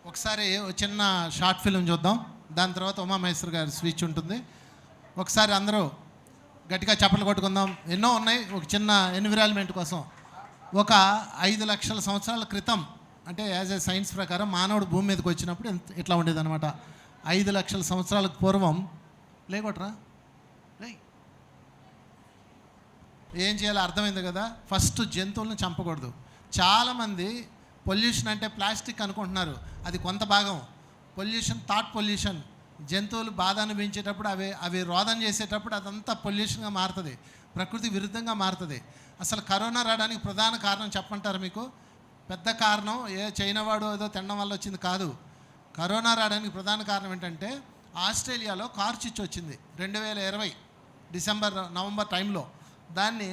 ఒకసారి ఒక చిన్న షార్ట్ ఫిల్మ్ చూద్దాం. దాని తర్వాత ఉమామహేశ్వర్ గారి స్పీచ్ ఉంటుంది. ఒకసారి అందరూ గట్టిగా చప్పట్లు కొట్టుకుందాం. ఎన్నో ఉన్నాయి. ఒక చిన్న ఎన్విరాన్మెంట్ కోసం. ఒక 5 లక్షల సంవత్సరాల క్రితం, అంటే యాజ్ ఏ సైన్స్ ప్రకారం మానవుడు భూమి మీదకి వచ్చినప్పుడు ఇట్లా ఉండేదన్నమాట. 5 లక్షల సంవత్సరాలకు పూర్వం లేకొట్రా ఏం చేయాలో అర్థమైంది కదా. ఫస్ట్ జంతువులను చంపకూడదు. చాలామంది పొల్యూషన్ అంటే ప్లాస్టిక్ అనుకుంటున్నారు. అది కొంత భాగం. Pollution thought pollution. జంతువులు బాధ అనిపించేటప్పుడు అవి రోదన చేసేటప్పుడు అదంతా పొల్యూషన్గా మారుతుంది, ప్రకృతి విరుద్ధంగా మారుతుంది. అసలు కరోనా రావడానికి ప్రధాన కారణం చెప్పంటారు మీకు? పెద్ద కారణం చైనా వాడు ఏదో తినడం వల్ల వచ్చింది కాదు. కరోనా రావడానికి ప్రధాన కారణం ఏంటంటే ఆస్ట్రేలియాలో కార్చిచ్చు వచ్చింది 2020 నవంబర్ టైంలో. దాన్ని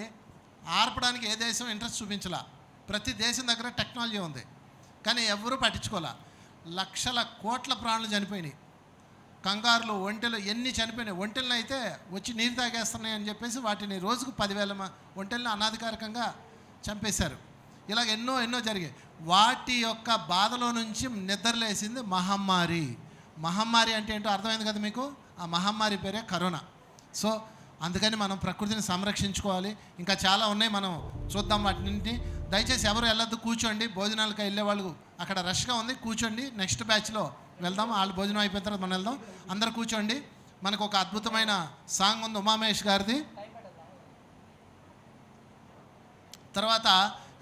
ఆర్పడానికి ఏ దేశం ఇంట్రెస్ట్ చూపించలా. ప్రతి దేశం దగ్గర టెక్నాలజీ ఉంది, కానీ ఎవరూ పట్టించుకోలే. లక్షల కోట్ల ప్రాణులు చనిపోయినాయి. కంగారులు, ఒంటెలు ఎన్ని చనిపోయినాయి. ఒంటెలను అయితే వచ్చి నీరు తాగేస్తున్నాయి అని చెప్పేసి వాటిని రోజుకు 10,000 ఒంటెలను అనాధికారికంగా చంపేశారు. ఇలాగ ఎన్నో జరిగాయి. వాటి యొక్క బాధలో నుంచి నిద్రలేసింది మహమ్మారి. మహమ్మారి అంటే ఏంటో అర్థమైంది కదా మీకు? ఆ మహమ్మారి పేరే కరోనా. సో అందుకని మనం ప్రకృతిని సంరక్షించుకోవాలి. ఇంకా చాలా ఉన్నాయి, మనం చూద్దాం వాటిని. దయచేసి ఎవరు వెళ్ళొద్దు, కూర్చోండి. భోజనాలకు వెళ్ళే వాళ్ళు అక్కడ రష్గా ఉంది, కూర్చోండి. నెక్స్ట్ బ్యాచ్లో వెళ్దాం. వాళ్ళు భోజనం అయిపోయిన తర్వాత మనం వెళ్దాం. అందరూ కూర్చోండి. మనకు ఒక అద్భుతమైన సాంగ్ ఉంది ఉమామహేష్ గారిది. తర్వాత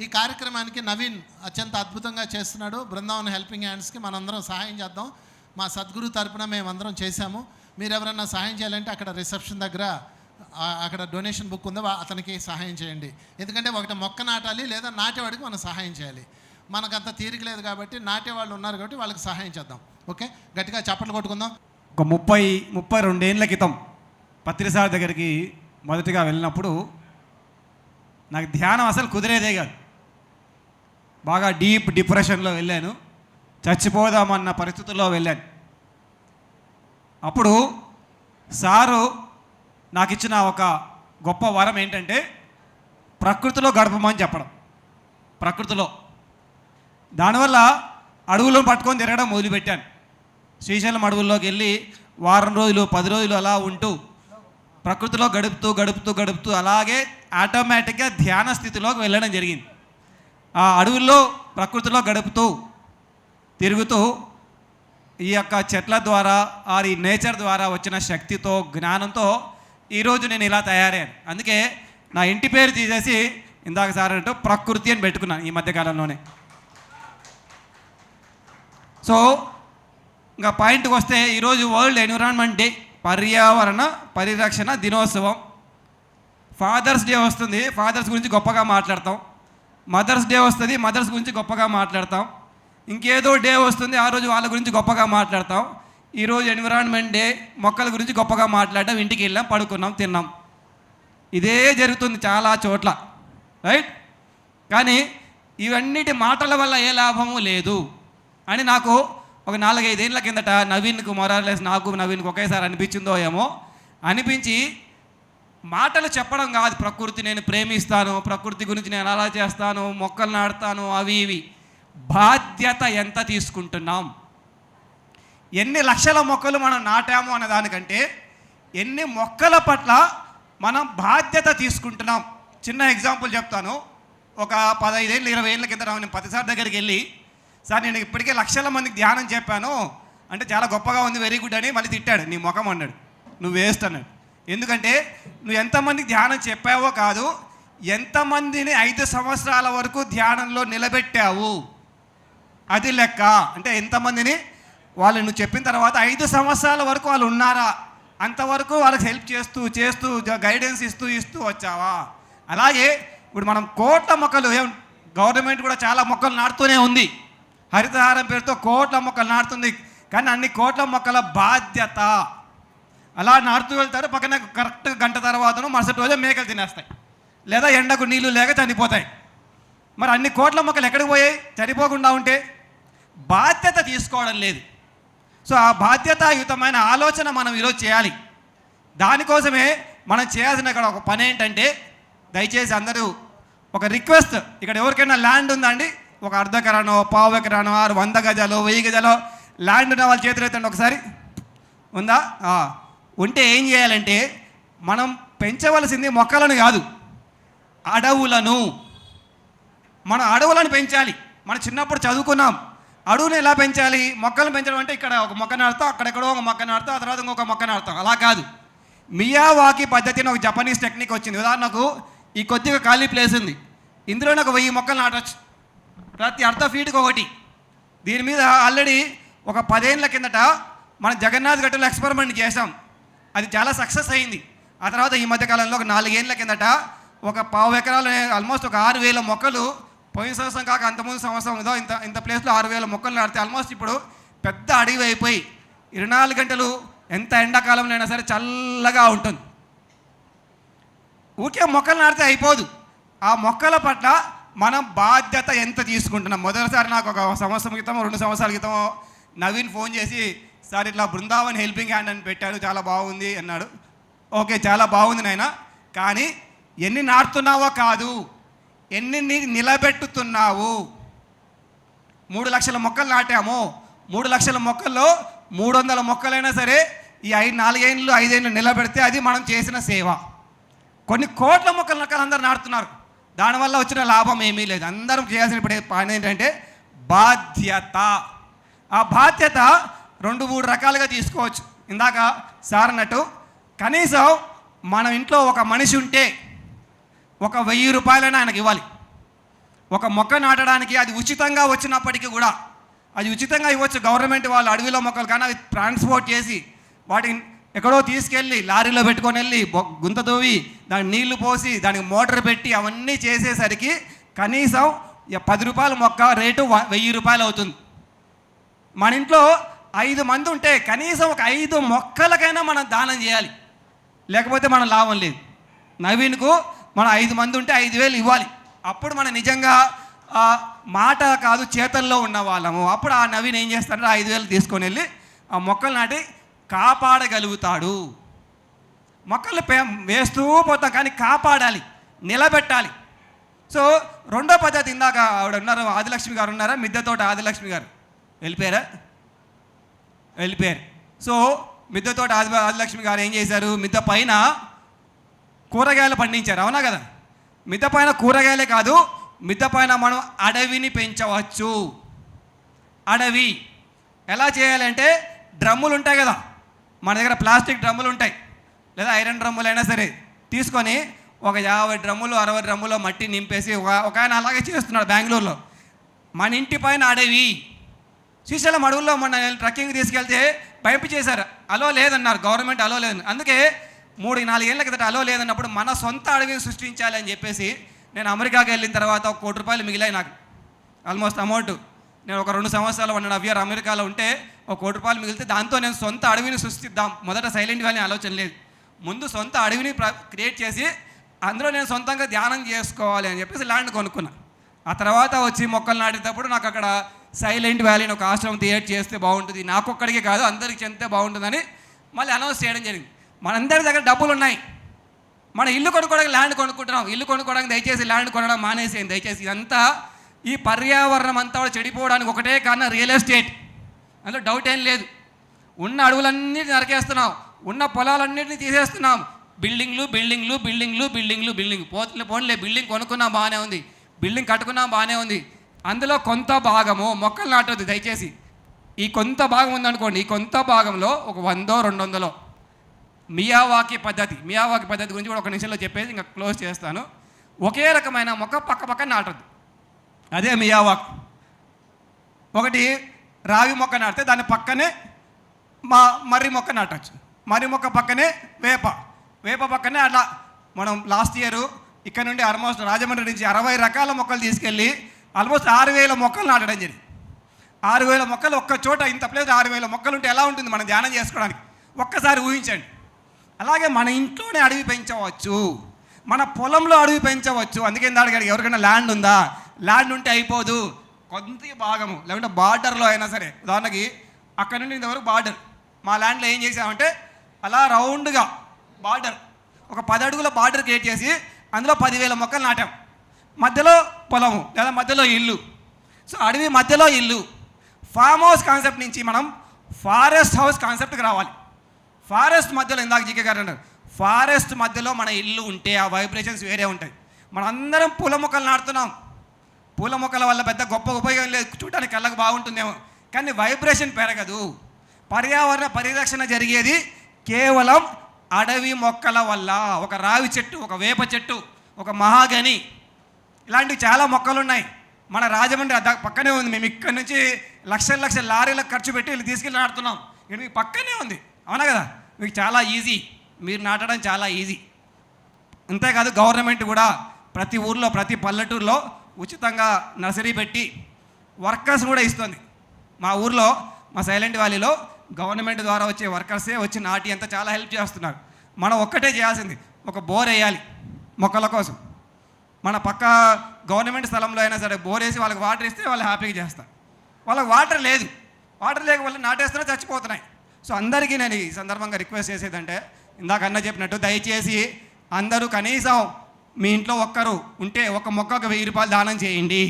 ఈ కార్యక్రమానికి నవీన్ అత్యంత అద్భుతంగా చేస్తున్నాడు. బృందావన్ హెల్పింగ్ హ్యాండ్స్కి మనందరం సహాయం చేద్దాం. మా సద్గురు తరపున మేమందరం చేశాము. మీరు ఎవరైనా సహాయం చేయాలంటే అక్కడ రిసెప్షన్ దగ్గర అక్కడ డొనేషన్ బుక్ ఉందో అతనికి సహాయం చేయండి. ఎందుకంటే ఒకటి మొక్క నాటాలి, లేదా నాటేవాడికి మనం సహాయం చేయాలి. మనకంత తీరిక లేదు కాబట్టి నాటేవాళ్ళు ఉన్నారు కాబట్టి వాళ్ళకి సహాయం చేద్దాం. ఓకే, గట్టిగా చప్పట్లు కొట్టుకుందాం. ఒక 32 ఏళ్ళ క్రితం పత్రిసార్ దగ్గరికి మొదటిగా వెళ్ళినప్పుడు నాకు ధ్యానం అసలు కుదిరేదే కాదు. బాగా డీప్ డిప్రెషన్లో వెళ్ళాను. చచ్చిపోదామన్న పరిస్థితుల్లో వెళ్ళాను. అప్పుడు సారు నాకు ఇచ్చిన ఒక గొప్ప వరం ఏంటంటే ప్రకృతిలో గడపమని చెప్పడం. ప్రకృతిలో దానివల్ల అడవులను పట్టుకొని తిరగడం మొదలుపెట్టాను. శ్రీశైలం అడవుల్లోకి వెళ్ళి వారం రోజులు 10 రోజులు అలా ఉంటూ ప్రకృతిలో గడుపుతూ అలాగే ఆటోమేటిక్గా ధ్యాన స్థితిలోకి వెళ్ళడం జరిగింది. ఆ అడవుల్లో ప్రకృతిలో గడుపుతూ తిరుగుతూ ఈ యొక్క చెట్ల ద్వారా ఈ నేచర్ ద్వారా వచ్చిన శక్తితో, జ్ఞానంతో ఈరోజు నేను ఇలా తయారయ్యాను. అందుకే నా ఇంటి పేరు తీసేసి ఇందాక సార్ అంటూ ప్రకృతి అని పెట్టుకున్నాను ఈ మధ్యకాలంలోనే. సో ఇంకా పాయింట్కి వస్తే ఈరోజు వరల్డ్ ఎన్విరాన్మెంట్ డే, పర్యావరణ పరిరక్షణ దినోత్సవం. ఫాదర్స్ డే వస్తుంది, ఫాదర్స్ గురించి గొప్పగా మాట్లాడతాం. మదర్స్ డే వస్తుంది, మదర్స్ గురించి గొప్పగా మాట్లాడతాం. ఇంకేదో డే వస్తుంది, ఆ రోజు వాళ్ళ గురించి గొప్పగా మాట్లాడతాం. ఈరోజు ఎన్విరాన్మెంట్ డే, మొక్కల గురించి గొప్పగా మాట్లాడడం, ఇంటికి వెళ్ళాం, పడుకున్నాం, తిన్నాం. ఇదే జరుగుతుంది చాలా చోట్ల, రైట్? కానీ ఇవన్నిటి మాటల వల్ల ఏ లాభము లేదు అని నాకు ఒక 4-5 ఏళ్ళ కిందట నవీన్కు మొరార్లెస్ నవీన్కి ఒకేసారి అనిపించిందో ఏమో అనిపించి, మాటలు చెప్పడం కాదు ప్రకృతి నేను ప్రేమిస్తాను, ప్రకృతి గురించి నేను అలా చేస్తాను, మొక్కలు నాటుతాను, అవి ఇవి. బాధ్యత ఎంత తీసుకుంటున్నాం? ఎన్ని లక్షల మొక్కలు మనం నాటాము అనే దానికంటే ఎన్ని మొక్కల పట్ల మనం బాధ్యత తీసుకుంటున్నాం. చిన్న ఎగ్జాంపుల్ చెప్తాను. ఒక 15 ఏళ్ళు 20 ఏళ్ళ కింద నేను ప్రతిసారి దగ్గరికి వెళ్ళి, సార్ నేను ఇప్పటికే లక్షల మందికి ధ్యానం చెప్పాను అంటే చాలా గొప్పగా ఉంది, వెరీ గుడ్ అని మళ్ళీ తిట్టాడు. నీ ముఖం అన్నాడు, నువ్వు వేస్ట్ అన్నాడు. ఎందుకంటే నువ్వు ఎంతమందికి ధ్యానం చెప్పావో కాదు, ఎంతమందిని 5 సంవత్సరాల వరకు ధ్యానంలో నిలబెట్టావు అది లెక్క. అంటే ఎంతమందిని వాళ్ళు నువ్వు చెప్పిన తర్వాత 5 సంవత్సరాల వరకు వాళ్ళు ఉన్నారా, అంతవరకు వాళ్ళకి హెల్ప్ చేస్తూ గైడెన్స్ ఇస్తూ వచ్చావా? అలాగే ఇప్పుడు మనం కోట్ల మొక్కలు, గవర్నమెంట్ కూడా చాలా మొక్కలు నాటుతూనే ఉంది. హరితహారం పేరుతో కోట్ల మొక్కలు నాటుతుంది. కానీ అన్ని కోట్ల మొక్కల బాధ్యత అలా నాటుతూ వెళ్తారు. పక్కన కరెక్ట్ గంట తర్వాతను మరుసటి రోజే మేకలు తినేస్తాయి, లేదా ఎండకు నీళ్లు లేక చనిపోతాయి. మరి అన్ని కోట్ల మొక్కలు ఎక్కడికి పోయాయి? చనిపోకుండా ఉంటే బాధ్యత తీసుకోవడం లేదు. సో ఆ బాధ్యతాయుతమైన ఆలోచన మనం ఈరోజు చేయాలి. దానికోసమే మనం చేయాల్సిన ఇక్కడ ఒక పని ఏంటంటే, దయచేసి అందరూ ఒక రిక్వెస్ట్, ఇక్కడ ఎవరికైనా ల్యాండ్ ఉందా అండి? ఒక అర్ధ ఎకరానో పావు ఎకరానో 100 గజాలు 1000 గజాలు ల్యాండ్ ఉన్న వాళ్ళ చేతులు ఎత్తండి ఒకసారి. ఉందా? ఉంటే ఏం చేయాలంటే మనం పెంచవలసింది మొక్కలను కాదు, అడవులను. మనం అడవులను పెంచాలి. మనం చిన్నప్పుడు చదువుకున్నాం అడవుని ఎలా పెంచాలి. మొక్కలను పెంచడం అంటే ఇక్కడ ఒక మొక్క నాటుతాం, అక్కడెక్కడో ఒక మొక్క నాటుతాం, ఆ తర్వాత ఇంకొక మొక్క నాటుతాం. అలా కాదు. మియావాకి పద్ధతి అని ఒక జపనీస్ టెక్నిక్ వచ్చింది. ఉదాహరణకు ఈ కొద్దిగా ఖాళీ ప్లేస్ ఉంది, ఇందులోనే ఒక 1000 మొక్కలు నాటవచ్చు, ప్రతి అర్ధ ఫీట్కి ఒకటి. దీని మీద ఆల్రెడీ ఒక 10 ఏళ్ళ కిందట మనం జగన్నాథ్ గట్టులో ఎక్స్పెరిమెంట్ చేసాం, అది చాలా సక్సెస్ అయింది. ఆ తర్వాత ఈ మధ్యకాలంలో ఒక 4 ఏళ్ళ కిందట ఒక పావు ఎకరాలు ఆల్మోస్ట్ ఒక 6000 మొక్కలు, పోయిన సంవత్సరం కాక అంతకుముందు సంవత్సరం ఏదో ఇంత ప్లేస్లో 6000 మొక్కలు నాటితే ఆల్మోస్ట్ ఇప్పుడు పెద్ద అడవి అయిపోయి 24 గంటలు ఎంత ఎండాకాలంలో అయినా సరే చల్లగా ఉంటుంది. ఊరికే మొక్కలు నాటితే అయిపోదు, ఆ మొక్కల పట్ల మనం బాధ్యత ఎంత తీసుకుంటున్నాం. మొదటిసారి నాకు ఒక సంవత్సరం క్రితం 2 సంవత్సరాల క్రితం నవీన్ ఫోన్ చేసి, సార్ ఇట్లా బృందావన్ హెల్పింగ్ హ్యాండ్ అని పెట్టారు, చాలా బాగుంది అన్నాడు. ఓకే, చాలా బాగుంది నాయన, కానీ ఎన్ని నాటుతున్నావో కాదు, ఎన్ని నిలబెట్టుతున్నావు. 3 లక్షల మొక్కలు నాటాము, 3 లక్షల మొక్కల్లో 300 మొక్కలైనా సరే ఈ 4 ఏళ్ళు 5 ఏళ్ళు నిలబెడితే అది మనం చేసిన సేవ. కొన్ని కోట్ల మొక్కలు అందరూ నాటుతున్నారు, దానివల్ల వచ్చిన లాభం ఏమీ లేదు. అందరం చేయాల్సిన పని ఏంటంటే బాధ్యత. ఆ బాధ్యత 2-3 రకాలుగా తీసుకోవచ్చు. ఇందాక సార్ అన్నట్టు కనీసం మన ఇంట్లో ఒక మనిషి ఉంటే ఒక 1000 రూపాయలైనా ఆయనకి ఇవ్వాలి. ఒక మొక్క నాటడానికి అది ఉచితంగా వచ్చినప్పటికీ కూడా, అది ఉచితంగా ఇవ్వచ్చు గవర్నమెంట్ వాళ్ళు, అడవిలో మొక్కలు. కానీ అవి ట్రాన్స్పోర్ట్ చేసి వాటిని ఎక్కడో తీసుకెళ్ళి లారీలో పెట్టుకొని వెళ్ళి గుంత తవ్వి దానికి నీళ్లు పోసి దానికి మోటార్ పెట్టి అవన్నీ చేసేసరికి కనీసం 10 రూపాయల మొక్క రేటు 1000 రూపాయలు అవుతుంది. మన ఇంట్లో 5 మంది ఉంటే కనీసం ఒక 5 మొక్కలకైనా మనం దానం చేయాలి, లేకపోతే మన లాభం లేదు. నవీన్కు మనం 5 మంది ఉంటే 5000 ఇవ్వాలి. అప్పుడు మనం నిజంగా మాట కాదు చేతల్లో ఉన్న వాళ్ళము. అప్పుడు ఆ నవీన్ ఏం చేస్తాడంటే 5000 తీసుకొని వెళ్ళి ఆ మొక్కలు నాటి కాపాడగలుగుతాడు. మొక్కలు వేస్తూ పోతాం కానీ కాపాడాలి, నిలబెట్టాలి. సో రెండో పద్ధతి, ఇందాక ఆవిడ ఉన్నారు, ఆదిలక్ష్మి గారు ఉన్నారా, మిద్దెతోట ఆదిలక్ష్మి గారు వెళ్ళిపోయారు. సో మిద్దెతోట ఆదిలక్ష్మి గారు ఏం చేశారు, మిద్దె పైన కూరగాయలు పండించారు, అవునా కదా. మిద్దె పైన కూరగాయలే కాదు, మిద్దె పైన మనం అడవిని పెంచవచ్చు. అడవి ఎలా చేయాలంటే, డ్రమ్ములు ఉంటాయి కదా మన దగ్గర, ప్లాస్టిక్ డ్రమ్ములు ఉంటాయి లేదా ఐరన్ డ్రమ్ములు అయినా సరే తీసుకొని ఒక 50 డ్రమ్ములు 60 డ్రమ్ములో మట్టి నింపేసి ఒక ఆయన అలాగే చేస్తున్నాడు బెంగళూరులో. మన ఇంటి పైన అడవి. శ్రీశైలం అడవుల్లో మొన్న ట్రెక్కింగ్ తీసుకెళ్తే పైపు చేశారు, అలో లేదన్నారు, గవర్నమెంట్ అలో లేదు. అందుకే 3-4 ఏళ్ళ కిందట అలో లేదన్నప్పుడు మన సొంత అడవిని సృష్టించాలి అని చెప్పేసి నేను అమెరికాకి వెళ్ళిన తర్వాత 1 కోటి రూపాయలు మిగిలాయి నాకు ఆల్మోస్ట్ అమౌంట్. నేను ఒక 2 సంవత్సరాలు 1.5 year అమెరికాలో ఉంటే 1 కోటి రూపాయలు మిగిలితే దాంతో నేను సొంత అడవిని సృష్టిద్దాం. మొదట సైలెంట్ వ్యాలీ ఆలోచన లేదు, ముందు సొంత అడవిని క్రియేట్ చేసి అందులో నేను సొంతంగా ధ్యానం చేసుకోవాలి అని చెప్పేసి ల్యాండ్ కొనుక్కున్నా. ఆ తర్వాత వచ్చి మొక్కలు నాటేటప్పుడు నాకు అక్కడ సైలెంట్ వ్యాలీని ఒక ఆశ్రమం క్రియేట్ చేస్తే బాగుంటుంది, నాకొక్కడికే కాదు అందరికి చెందితే బాగుంటుందని మళ్ళీ అనౌన్స్ చేయడం జరిగింది. మనందరి దగ్గర డబ్బులు ఉన్నాయి, మన ఇల్లు కొనుక్కోవడానికి ల్యాండ్ కొనుక్కుంటున్నాం. ఇల్లు కొనుక్కోవడానికి దయచేసి ల్యాండ్ కొనడం మానేసేయండి దయచేసి. ఇదంతా ఈ పర్యావరణం అంతా కూడా చెడిపోవడానికి ఒకటే కారణం రియల్ ఎస్టేట్, అందులో డౌట్ ఏం లేదు. ఉన్న అడవులన్నిటిని నరికేస్తున్నాం, ఉన్న పొలాలన్నింటినీ తీసేస్తున్నాం. బిల్డింగ్లు బిల్డింగ్లు బిల్డింగ్లు బిల్డింగ్లు బిల్డింగ్ పోన్లే, బిల్డింగ్ కొనుక్కున్నాం బాగానే ఉంది, బిల్డింగ్ కట్టుకున్నాం బాగానే ఉంది, అందులో కొంత భాగము మొక్కలు నాటొద్దు దయచేసి. ఈ కొంత భాగం ఉందనుకోండి, ఈ కొంత భాగంలో ఒక 100-200 మియావాకి పద్ధతి గురించి కూడా 1 నిమిషంలో చెప్పేసి ఇంకా క్లోజ్ చేస్తాను. ఒకే రకమైన మొక్క పక్క నాటొద్దు, అదే మియావాక్. ఒకటి రావి మొక్క నాటితే దాని పక్కనే మర్రి మొక్క నాటచ్చు, మర్రి మొక్క పక్కనే వేప పక్కనే అట్లా. మనం లాస్ట్ ఇయర్ ఇక్కడ నుండి ఆల్మోస్ట్ రాజమండ్రి నుంచి 60 రకాల మొక్కలు తీసుకెళ్ళి ఆల్మోస్ట్ 6000 మొక్కలు నాటడం జరిగింది. 6000 మొక్కలు ఒక్క చోట, ఇంత ప్లేస్ 6000 మొక్కలు ఉంటే ఎలా ఉంటుంది మనం ధ్యానం చేసుకోవడానికి, ఒక్కసారి ఊహించండి. అలాగే మన ఇంట్లోనే అడవి పెంచవచ్చు, మన పొలంలో అడవి పెంచవచ్చు. అందుకే అడిగాడు ఎవరికైనా ల్యాండ్ ఉందా, ల్యాండ్ ఉంటే అయిపోదు, కొంత భాగము లేకుంటే బార్డర్లో అయినా సరే. ఉదాహరణకి అక్కడ నుండి ఇంతవరకు బార్డర్, మా ల్యాండ్లో ఏం చేసామంటే అలా రౌండ్గా బార్డర్, ఒక 10 అడుగుల బార్డర్ క్రియేట్ చేసి అందులో 10,000 మొక్కలు నాటాం. మధ్యలో పొలము లేదా మధ్యలో ఇల్లు. సో అడవి మధ్యలో ఇల్లు. ఫామ్ హౌస్ కాన్సెప్ట్ నుంచి మనం ఫారెస్ట్ హౌస్ కాన్సెప్ట్కి రావాలి. ఫారెస్ట్ మధ్యలో ఇందాక జీకే గారు అన్నారు, ఫారెస్ట్ మధ్యలో మన ఇల్లు ఉంటే ఆ వైబ్రేషన్స్ వేరే ఉంటాయి. మనం అందరం పూల మొక్కలు నాటుతున్నాం. పూల మొక్కల వల్ల పెద్ద గొప్ప ఉపయోగం లేదు, చూడడానికి కళ్ళకు బాగుంటుందేమో, కానీ వైబ్రేషన్ పెరగదు. పర్యావరణ పరిరక్షణ జరిగేది కేవలం అడవి మొక్కల వల్ల. ఒక రావి చెట్టు, ఒక వేప చెట్టు, ఒక మహాగని, ఇలాంటివి చాలా మొక్కలు ఉన్నాయి. మన రాజమండ్రి పక్కనే ఉంది. మేము ఇక్కడ నుంచి లక్షల లారీలకు ఖర్చు పెట్టి వీళ్ళు తీసుకెళ్ళి నాటుతున్నాం. ఇక్కడ మీకు పక్కనే ఉంది, అవునా కదా? మీకు చాలా ఈజీ, మీరు నాటడం చాలా ఈజీ. అంతేకాదు గవర్నమెంట్ కూడా ప్రతి ఊర్లో, ప్రతి పల్లెటూరులో ఉచితంగా నర్సరీ పెట్టి వర్కర్స్ కూడా ఇస్తుంది. మా ఊర్లో, మా సైలెంట్ వ్యాలీలో గవర్నమెంట్ ద్వారా వచ్చే వర్కర్సే వచ్చి నాటి అంతా చాలా హెల్ప్ చేస్తున్నారు. మనం ఒక్కటే చేయాల్సింది, ఒక బోర్ వేయాలి మొక్కల కోసం. మన పక్క గవర్నమెంట్ స్థలంలో అయినా సరే బోర్ వేసి వాళ్ళకి వాటర్ ఇస్తే వాళ్ళు హ్యాపీగా చేస్తారు. వాళ్ళకి వాటర్ లేదు, వాటర్ లేక వాళ్ళు నాటేస్తున్నా చచ్చిపోతున్నాయి. సో అందరికీ నేను ఈ సందర్భంగా రిక్వెస్ట్ చేసేదంటే, ఇందాక అన్న చెప్పినట్టు దయచేసి అందరూ కనీసం మీ ఇంట్లో ఒక్కరు ఉంటే ఒక మొక్కకు 1000 రూపాయలు దానం చేయండి.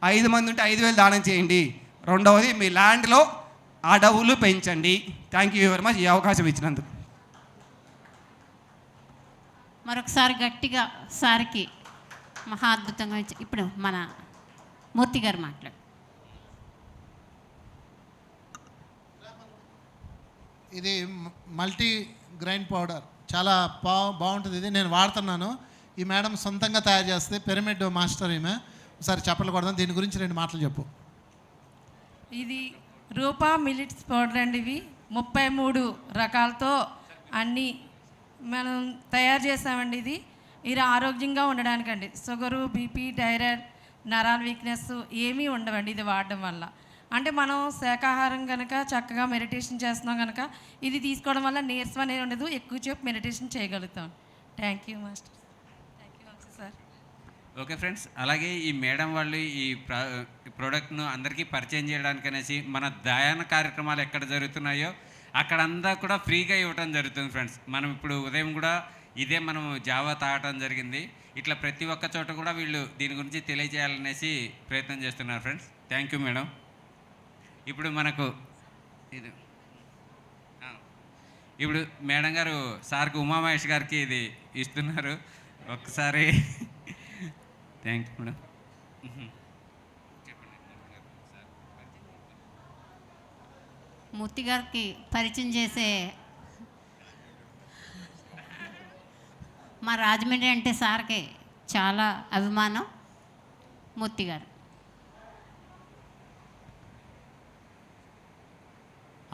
5 మంది ఉంటే 5000 దానం చేయండి. రెండవది, మీ ల్యాండ్లో అడవులు పెంచండి. థ్యాంక్ యూ వెరీ మచ్ ఈ అవకాశం ఇచ్చినందుకు. మరొకసారి గట్టిగా సార్కి మహా అద్భుతంగా ఇప్పుడు మన మూర్తి గారు మాట్లాడు. ఇది మల్టీ గ్రైన్ పౌడర్, చాలా బాగుంటుంది. ఇది నేను వాడుతున్నాను. ఈ మేడం సొంతంగా తయారు చేస్తే, పిరమిడ్ మాస్టర్ ఈమె. ఒకసారి చెప్పలు కొడదాం, దీని గురించి 2 మాటలు చెప్పు. ఇది రూపా మిలిట్స్ పౌడర్ అండి. ఇవి 33 రకాలతో అన్నీ మనం తయారు చేసామండి. ఇది ఆరోగ్యంగా ఉండడానికండి. షుగరు, బీపీ, థైరాయిడ్, నరాల వీక్నెస్ ఏమీ ఉండవండి ఇది వాడడం వల్ల. అంటే మనం శాకాహారం కనుక చక్కగా మెడిటేషన్ చేస్తున్నాం కనుక ఇది తీసుకోవడం వల్ల నీరసం అనేది ఉండదు, ఎక్కువసేపు మెడిటేషన్ చేయగలుగుతాం. Thank you master. Thank you sir. Okay friends, అలాగే ఈ మేడం వాళ్ళు ఈ ప్రోడక్ట్ను అందరికీ పరిచయం చేయడానికి అనేసి మన ధ్యాన కార్యక్రమాలు ఎక్కడ జరుగుతున్నాయో అక్కడంతా కూడా ఫ్రీగా ఇవ్వటం జరుగుతుంది ఫ్రెండ్స్. మనం ఇప్పుడు ఉదయం కూడా ఇదే మనం జావా తాగటం జరిగింది. ఇట్లా ప్రతి ఒక్క చోట కూడా వీళ్ళు దీని గురించి తెలియజేయాలనేసి ప్రయత్నం చేస్తున్నారు ఫ్రెండ్స్. Thank you madam. ఇప్పుడు మనకు ఇది ఇప్పుడు మేడం గారు సార్కి ఉమామహేష్ గారికి ఇది ఇస్తున్నారు. ఒక్కసారి థ్యాంక్ యూ మేడం. మూర్తి గారికి పరిచయం చేసే మా రాజమండ్రి అంటే సార్కి చాలా అభిమానం. మూర్తి గారు.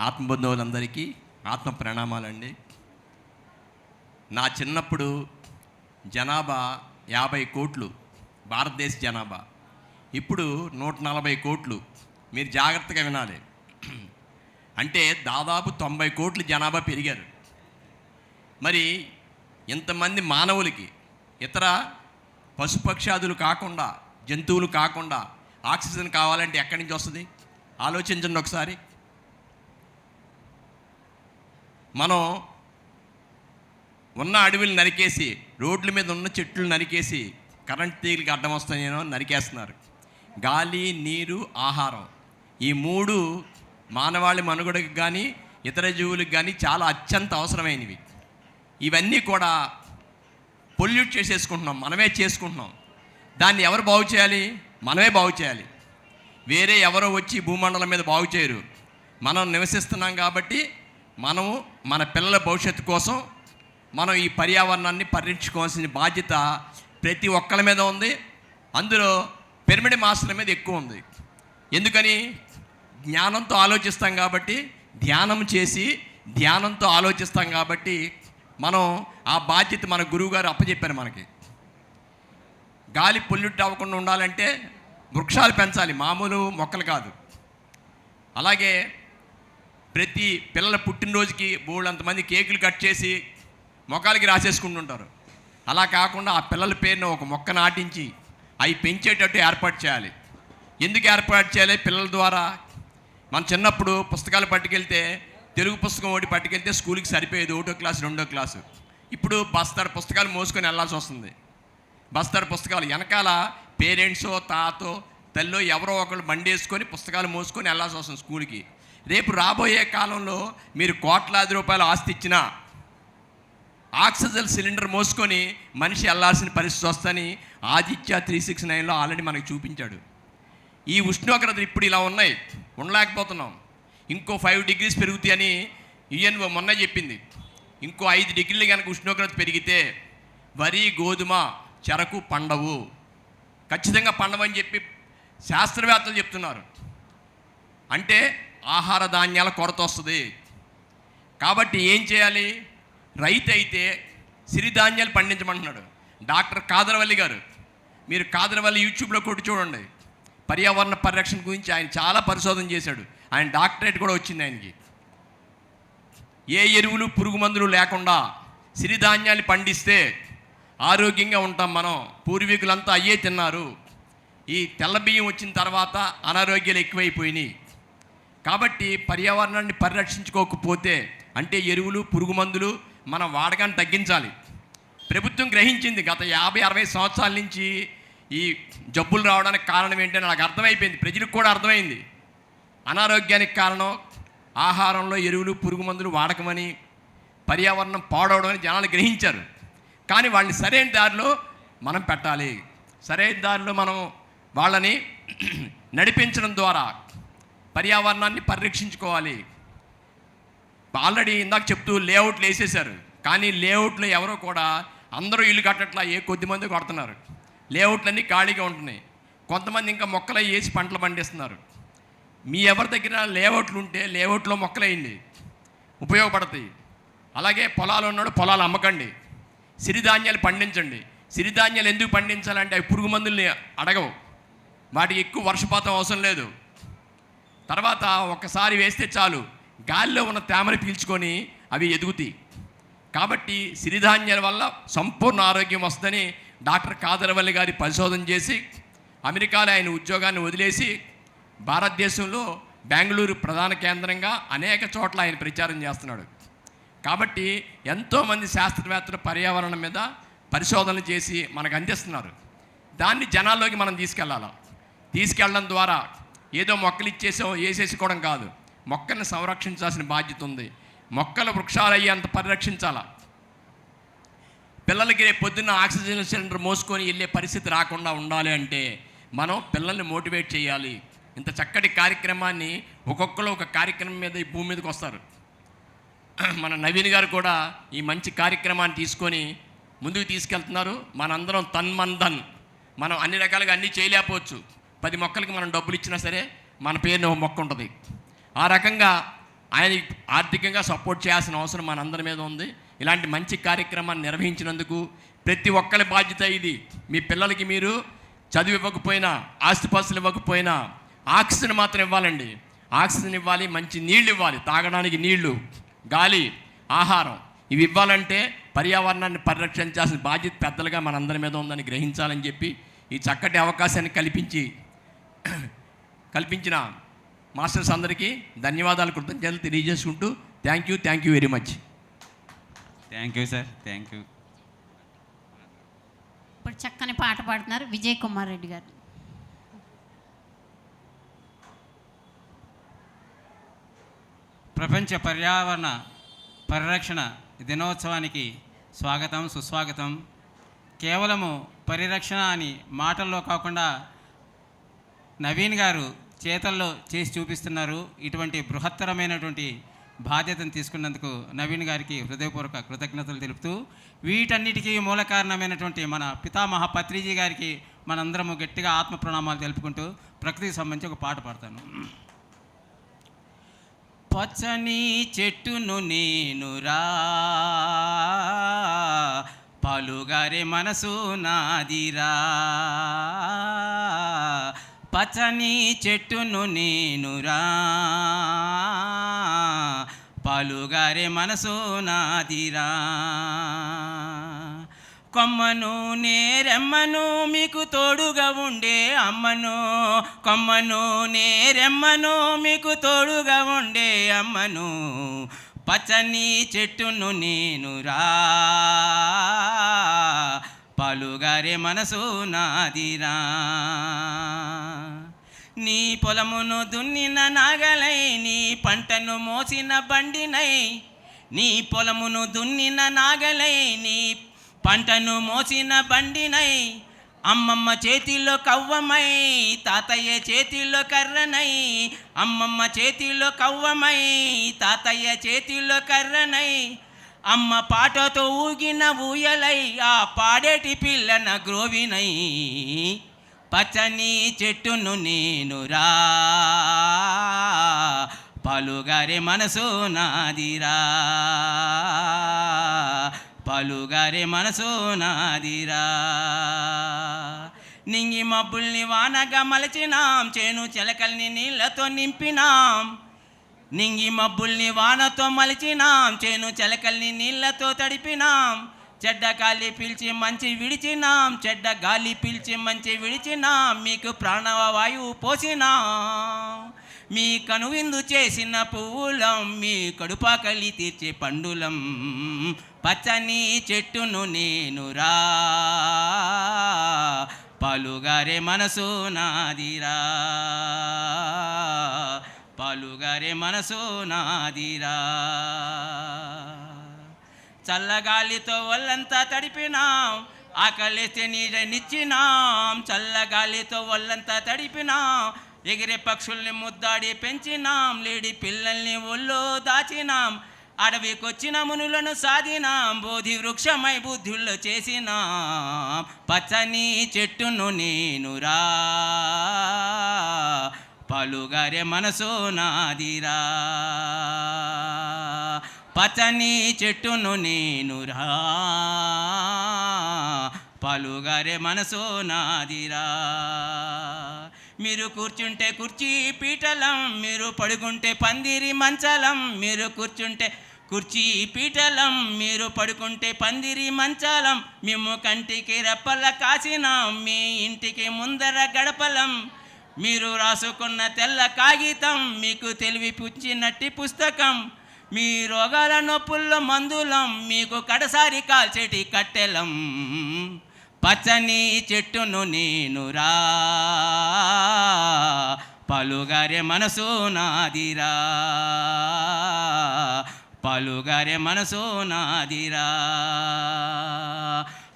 ఆత్మబంధువులందరికీ ఆత్మ ప్రణామాలండి. నా చిన్నప్పుడు జనాభా 50 కోట్లు భారతదేశ జనాభా, ఇప్పుడు 140 కోట్లు. మీరు జాగ్రత్తగా వినాలి. అంటే దాదాపు 90 కోట్ల జనాభా పెరిగారు. మరి ఇంతమంది మానవులకి ఇతర పశుపక్షాదులు కాకుండా, జంతువులు కాకుండా ఆక్సిజన్ కావాలంటే ఎక్కడి నుంచి వస్తుంది? ఆలోచించండి ఒకసారి. మనం ఉన్న అడవులు నరికేసి, రోడ్ల మీద ఉన్న చెట్లు నరికేసి కరెంట్ తీగలకి అడ్డం వస్తాయేనో నరికేస్తున్నారు. గాలి, నీరు, ఆహారం, ఈ 3 మానవాళి మనుగడకు కానీ ఇతర జీవులకు కానీ చాలా అత్యంత అవసరమైనవి. ఇవన్నీ కూడా పొల్యూట్ చేసేసుకుంటున్నాం, మనమే చేసుకుంటున్నాం. దాన్ని ఎవరు బాగు చేయాలి? మనమే బాగు చేయాలి. వేరే ఎవరో వచ్చి భూమండలం మీద బాగు చేయరు. మనం నివసిస్తున్నాం కాబట్టి మనము మన పిల్లల భవిష్యత్తు కోసం మనం ఈ పర్యావరణాన్ని పరిరక్షించుకోవాల్సిన బాధ్యత ప్రతి ఒక్కరి మీద ఉంది. అందులో పిరమిడ్ మాస్టర్ల మీద ఎక్కువ ఉంది. ఎందుకని? జ్ఞానంతో ఆలోచిస్తాం కాబట్టి, ధ్యానం చేసి ధ్యానంతో ఆలోచిస్తాం కాబట్టి మనం ఆ బాధ్యత మన గురువుగారు అప్పచెప్పారు మనకి. గాలి పొల్యూట్ అవ్వకుండా ఉండాలంటే వృక్షాలు పెంచాలి, మామూలు మొక్కలు కాదు. అలాగే ప్రతి పిల్లల పుట్టినరోజుకి బోళ్ళంతమంది కేకులు కట్ చేసి మొక్కలకి రాసేసుకుంటుంటారు. అలా కాకుండా ఆ పిల్లల పేరున ఒక మొక్క నాటించి అవి పెంచేటట్టు ఏర్పాటు చేయాలి. ఎందుకు ఏర్పాటు చేయాలి? పిల్లల ద్వారా. మన చిన్నప్పుడు పుస్తకాలు పట్టుకెళ్తే, తెలుగు పుస్తకం ఒకటి పట్టుకెళ్తే స్కూల్కి సరిపోయేది, 1వ క్లాసు 2వ క్లాసు. ఇప్పుడు బస్తాడు పుస్తకాలు మోసుకొని వెళ్ళాల్సి వస్తుంది. బస్తాడు పుస్తకాలు వెనకాల పేరెంట్సో, తాతో, తల్లో ఎవరో ఒకళ్ళు బండి వేసుకొని పుస్తకాలు మోసుకొని వెళ్ళాల్సి వస్తుంది స్కూల్కి. రేపు రాబోయే కాలంలో మీరు కోట్లాది రూపాయల ఆస్తి ఇచ్చినా ఆక్సిజన్ సిలిండర్ మోసుకొని మనిషి వెళ్ళాల్సిన పరిస్థితి వస్తుందని ఆదిత్య 369లో ఆల్రెడీ మనకు చూపించాడు. ఈ ఉష్ణోగ్రతలు ఇప్పుడు ఇలా ఉన్నాయి, ఉండలేకపోతున్నాం. ఇంకో 5 degrees పెరుగుతాయని యుఎన్ఓ మొన్న చెప్పింది. ఇంకో 5 degrees కనుక ఉష్ణోగ్రత పెరిగితే వరి, గోధుమ, చెరకు పండవు, ఖచ్చితంగా పండవని చెప్పి శాస్త్రవేత్తలు చెప్తున్నారు. అంటే ఆహార ధాన్యాల కొరత వస్తుంది. కాబట్టి ఏం చేయాలి? రైతు అయితే సిరిధాన్యాలు పండించమంటున్నాడు డాక్టర్ కాదరవల్లి గారు. మీరు కాదరవల్లి యూట్యూబ్లో కొట్టి చూడండి. పర్యావరణ పరిరక్షణ గురించి ఆయన చాలా పరిశోధన చేశాడు. ఆయన డాక్టరేట్ కూడా వచ్చింది ఆయనకి. ఏ ఎరువులు, పురుగు మందులు లేకుండా సిరిధాన్యాలు పండిస్తే ఆరోగ్యంగా ఉంటాం మనం. పూర్వీకులంతా అయ్యే తిన్నారు. ఈ తెల్ల బియ్యం వచ్చిన తర్వాత అనారోగ్యాలు ఎక్కువైపోయినాయి. కాబట్టి పర్యావరణాన్ని పరిరక్షించుకోకపోతే, అంటే ఎరువులు, పురుగు మందులు మన వాడకాన్ని తగ్గించాలి. ప్రభుత్వం గ్రహించింది. గత 50-60 సంవత్సరాల నుంచి ఈ జబ్బులు రావడానికి కారణం ఏంటని నాకు అర్థమైపోయింది. ప్రజలకు కూడా అర్థమైంది. అనారోగ్యానికి కారణం ఆహారంలో ఎరువులు, పురుగు మందులు వాడకమని, పర్యావరణం పాడవడం అని జనాలు గ్రహించారు. కానీ వాళ్ళని సరైన దారిలో మనం పెట్టాలి. సరైన దారిలో మనం వాళ్ళని నడిపించడం ద్వారా పర్యావరణాన్ని పరిరక్షించుకోవాలి. ఆల్రెడీ ఇందాక చెప్తూ లేఅవుట్లు వేసేశారు. కానీ లేఅవుట్లో ఎవరో కూడా అందరూ ఇల్లు కట్టట్లా, కొద్దిమంది కడుతున్నారు. లేఅవుట్లన్నీ ఖాళీగా ఉంటున్నాయి. కొంతమంది ఇంకా మొక్కలు వేసి పంటలు పండిస్తున్నారు. మీ ఎవరి దగ్గర లేఅవుట్లు ఉంటే లేఅవుట్లో మొక్కలు వేయండి, ఉపయోగపడతాయి. అలాగే పొలాలు ఉన్నాడు, పొలాలు అమ్మకండి, సిరిధాన్యాలు పండించండి. సిరిధాన్యాలు ఎందుకు పండించాలంటే అవి పురుగు మందుల్ని అడగవు, వాటికి ఎక్కువ వర్షపాతం అవసరం లేదు. తర్వాత ఒక్కసారి వేస్తే చాలు, గాలిలో ఉన్న తేమని పీల్చుకొని అవి ఎదుగుతాయి. కాబట్టి సిరిధాన్యాల వల్ల సంపూర్ణ ఆరోగ్యం వస్తుందని డాక్టర్ కాదరవల్లి గారి పరిశోధన చేసి అమెరికాలో ఆయన ఉద్యోగాన్ని వదిలేసి భారతదేశంలో బెంగళూరు ప్రధాన కేంద్రంగా అనేక చోట్ల ఆయన ప్రచారం చేస్తున్నాడు. కాబట్టి ఎంతోమంది శాస్త్రవేత్తలు పర్యావరణం మీద పరిశోధనలు చేసి మనకు అందిస్తున్నారు. దాన్ని జనాల్లోకి మనం తీసుకెళ్ళడం ద్వారా ఏదో మొక్కలు వేసేసుకోవడం కాదు, మొక్కల్ని సంరక్షించాల్సిన బాధ్యత ఉంది. మొక్కలు వృక్షాలు అయ్యేంత పరిరక్షించాలా. పిల్లలకి రేపు పొద్దున్న ఆక్సిజన్ సిలిండర్ మోసుకొని వెళ్ళే పరిస్థితి రాకుండా ఉండాలి అంటే మనం పిల్లల్ని మోటివేట్ చేయాలి. ఇంత చక్కటి కార్యక్రమాన్ని ఒక్కొక్కరు ఒక కార్యక్రమం మీద ఈ భూమి మీదకి వస్తారు. మన నవీన్ గారు కూడా ఈ మంచి కార్యక్రమాన్ని తీసుకొని ముందుకు తీసుకెళ్తున్నారు. మనందరం తన్మన్ మనం అన్ని రకాలుగా అన్నీ చేయలేకపోవచ్చు. 10 మొక్కలకి మనం డబ్బులు ఇచ్చినా సరే మన పేరున ఒక మొక్క ఉంటుంది. ఆ రకంగా ఆయన ఆర్థికంగా సపోర్ట్ చేయాల్సిన అవసరం మనందరి మీద ఉంది. ఇలాంటి మంచి కార్యక్రమాన్ని నిర్వహించినందుకు ప్రతి ఒక్కరి బాధ్యత ఇది. మీ పిల్లలకి మీరు చదువు ఇవ్వకపోయినా, ఆస్తిపాస్తులు ఇవ్వకపోయినా ఆక్సిజన్ మాత్రం ఇవ్వాలండి. ఆక్సిజన్ ఇవ్వాలి, మంచి నీళ్ళు ఇవ్వాలి, తాగడానికి నీళ్లు, గాలి, ఆహారం ఇవి ఇవ్వాలంటే పర్యావరణాన్ని పరిరక్షించాల్సిన బాధ్యత పెద్దలుగా మనందరి మీద ఉందని గ్రహించాలని చెప్పి ఈ చక్కటి అవకాశాన్ని కల్పించిన మాస్టర్స్ అందరికీ ధన్యవాదాలు, కృతజ్ఞతలు తెలియజేసుకుంటూ thank you very much. Thank you sir, thank you. ఇప్పుడు చక్కని పాట పాడుతున్నారు విజయ్ కుమార్ రెడ్డి గారు. ప్రపంచ పర్యావరణ పరిరక్షణ దినోత్సవానికి స్వాగతం, సుస్వాగతం. కేవలము పరిరక్షణ అని మాటల్లో కాకుండా నవీన్ గారు చేతల్లో చేసి చూపిస్తున్నారు. ఇటువంటి బృహత్తరమైనటువంటి బాధ్యతను తీసుకున్నందుకు నవీన్ గారికి హృదయపూర్వక కృతజ్ఞతలు తెలుపుతూ, వీటన్నిటికీ మూల కారణమైనటువంటి మన పితామహ పత్రిజీ గారికి మనందరము గట్టిగా ఆత్మ ప్రణామాలు తెలుపుకుంటూ ప్రకృతికి సంబంధించి ఒక పాట పాడతాను. పచ్చని చెట్టును నేనురా, పాలుగారే మనసు నాదిరా. పచ్చని చెట్టును నేనురా, పాలుగారే మనసు నాదిరా. కొమ్మను నేరెమ్మను మీకు తోడుగా ఉండే అమ్మను, కొమ్మను నేరెమ్మను మీకు తోడుగా ఉండే అమ్మను. పచ్చని చెట్టును నేనురా, పాలుగారే మనసు నాదిరా. నీ పొలమును దున్నిన నాగలై, నీ పంటను మోసిన బండినై. నీ పొలమును దున్నిన నాగలై, నీ పంటను మోసిన బండినై. అమ్మమ్మ చేతిలో కవ్వమై, తాతయ్య చేతిలో కర్రనై. అమ్మమ్మ చేతిలో కవ్వమై, తాతయ్య చేతిలో కర్రనై. అమ్మ పాటతో ఊగిన ఊయలై, ఆ పాడేటి పిల్లన గ్రోవినై. పచ్చని చెట్టును నేనురా, పలుగారే మనసు నాదిరా. పలుగారే మనసు నాదిరా. నింగి మబ్బుల్ని వానగా మలచినాం, చేను చిలకల్ని నీళ్ళతో నింపినాం. నింగి మబ్బుల్ని వానతో మలిచినాం, చేను చిలకల్ని నీళ్ళతో తడిపినాం. చెడ్డ గాలి పీల్చి మంచి విడిచినాం, చెడ్డ గాలి పీల్చి మంచి విడిచినాం. మీకు ప్రాణవాయువు పోసినాం. మీ కనువిందు చేసిన పువ్వులం, మీ కడుపాకలి తీర్చే పండులం. పచ్చని చెట్టును నేనురా, పలుగారే మనసు నాదిరా. పలుగారే మనసు నాదిరా. చల్లగాలితో ఒళ్ళంతా తడిపినాం, ఆకలిస్తే నీడనిచ్చినాం. చల్లగాలితో ఒళ్ళంతా తడిపినాం, ఎగిరే పక్షుల్ని ముద్దాడి పెంచినాం. లేడి పిల్లల్ని ఒళ్ళో దాచినాం, అడవికొచ్చిన మునులను సాధినాం. బోధి వృక్షమై బుద్ధుల్లో చేసినాం. పచ్చని చెట్టును నేనురా, పలుగారే మనసు నాదిరా. పచ్చని చెట్టును నేనురా, పలుగారే మనసు నాదిరా. మీరు కూర్చుంటే కుర్చీ పీటలం, మీరు పడుకుంటే పందిరి మంచలం. మీరు కూర్చుంటే కుర్చీ పీటలం, మీరు పడుకుంటే పందిరి మంచలం. మేము కంటికి రెప్పల కాసినాం, మీ ఇంటికి ముందర గడపలం. మీరు రాసుకున్న తెల్ల కాగితం, మీకు తెలివి పుచ్చినట్టి పుస్తకం. మీ రోగాల నొప్పుల్లో మందులం, మీకు కడసారి కాల్చేటి కట్టెలం. పచ్చని చెట్టును నేనురా, పలుగారే మనసు నాదిరా. పలుగారే మనసు నాదిరా.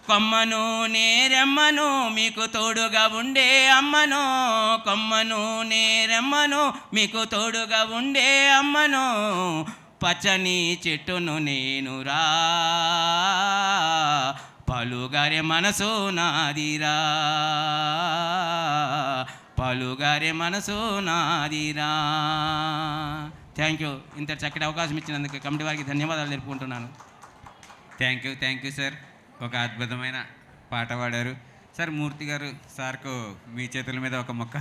కొమ్మను నేరెమ్మను, మీకు తోడుగా ఉండే అమ్మను. కొమ్మను నేరెమ్మను, మీకు తోడుగా ఉండే అమ్మను. పచ్చని చెట్టును నేనురా, పలుగారే మనసు నాదిరా. పలుగారే మనసు నాదిరా. Thank you. ఇంత చక్కటి అవకాశం ఇచ్చినందుకు కమిటీ వారికి ధన్యవాదాలు తెలుపుకుంటున్నాను. Thank you sir. ఒక అద్భుతమైన పాట పాడారు సార్. మూర్తి గారు, సార్కు మీ చేతుల మీద ఒక మొక్క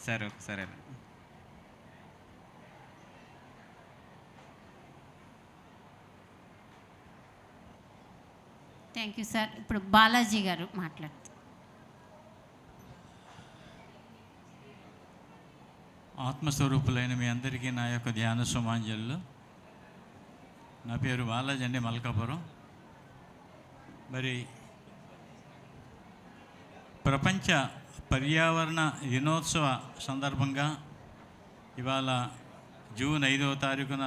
సార్. ఒకసారి థ్యాంక్ యూ సార్. ఇప్పుడు బాలాజీ గారు మాట్లాడుతారు. ఆత్మస్వరూపులైన మీ అందరికీ నా యొక్క ధ్యాన సుమాంజలు. నా పేరు బాలాజీ అండి, మల్కాపురం. మరి ప్రపంచ పర్యావరణ దినోత్సవ సందర్భంగా ఇవాళ జూన్ 5వ తారీఖున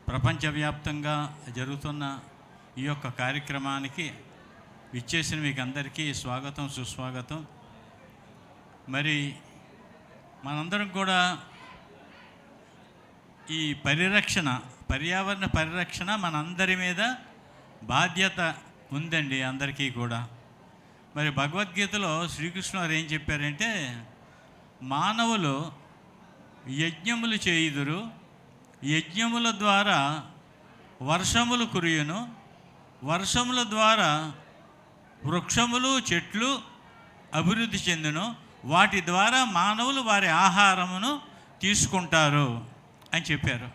ప్రపంచవ్యాప్తంగా జరుగుతున్న ఈ యొక్క కార్యక్రమానికి విచ్చేసిన మీకు అందరికీ స్వాగతం, సుస్వాగతం. మరి మనందరం కూడా ఈ పర్యావరణ పరిరక్షణ మనందరి మీద బాధ్యత ఉందండి, అందరికీ కూడా. మరి భగవద్గీతలో శ్రీకృష్ణుడు వారు ఏం చెప్పారంటే, మానవులు యజ్ఞములు చేయుదురు, యజ్ఞముల ద్వారా వర్షములు కురియును, వర్షముల ద్వారా వృక్షములు చెట్లు అభివృద్ధి చెందును, వాటి ద్వారా మానవులు వారి ఆహారమును తీసుకుంటారు అని చెప్పారు.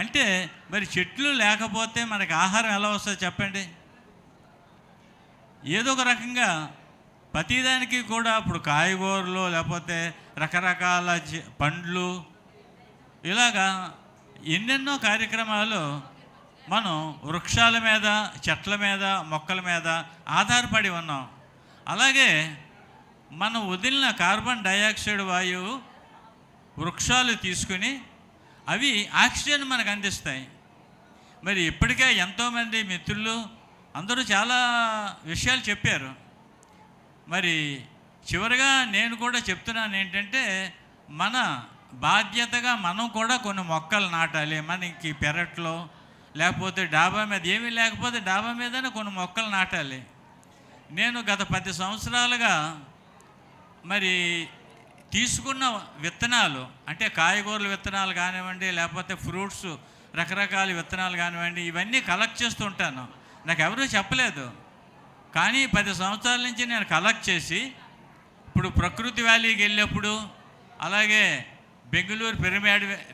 అంటే మరి చెట్లు లేకపోతే మనకి ఆహారం ఎలా వస్తుందో చెప్పండి. ఏదో ఒక రకంగా ప్రతిదానికి కూడా ఇప్పుడు కాయగూరలు లేకపోతే రకరకాల పండ్లు ఇలాగా ఎన్నెన్నో కార్యక్రమాలు మనం వృక్షాల మీద, చెట్ల మీద, మొక్కల మీద ఆధారపడి ఉన్నాం. అలాగే మనం వదిలిన కార్బన్ డయాక్సైడ్ వాయువు వృక్షాలు తీసుకుని అవి ఆక్సిజన్ మనకు అందిస్తాయి. మరి ఇప్పటికే ఎంతోమంది మిత్రులు అందరూ చాలా విషయాలు చెప్పారు. మరి చివరిగా నేను కూడా చెప్తున్నాను ఏంటంటే, మన బాధ్యతగా మనం కూడా కొన్ని మొక్కలు నాటాలి. మనకి పెరట్లో లేకపోతే డాబా మీద, ఏమీ లేకపోతే డాబా మీదనే కొన్ని మొక్కలు నాటాలి. నేను గత 10 సంవత్సరాలుగా మరి తీసుకున్న విత్తనాలు, అంటే కాయగూరల విత్తనాలు కానివ్వండి, లేకపోతే ఫ్రూట్స్ రకరకాల విత్తనాలు కానివ్వండి, ఇవన్నీ కలెక్ట్ చేస్తూ ఉంటాను. నాకు ఎవరూ చెప్పలేదు, కానీ 10 సంవత్సరాల నుంచి నేను కలెక్ట్ చేసి ఇప్పుడు ప్రకృతి వ్యాలీకి వెళ్ళినప్పుడు, అలాగే బెంగళూరు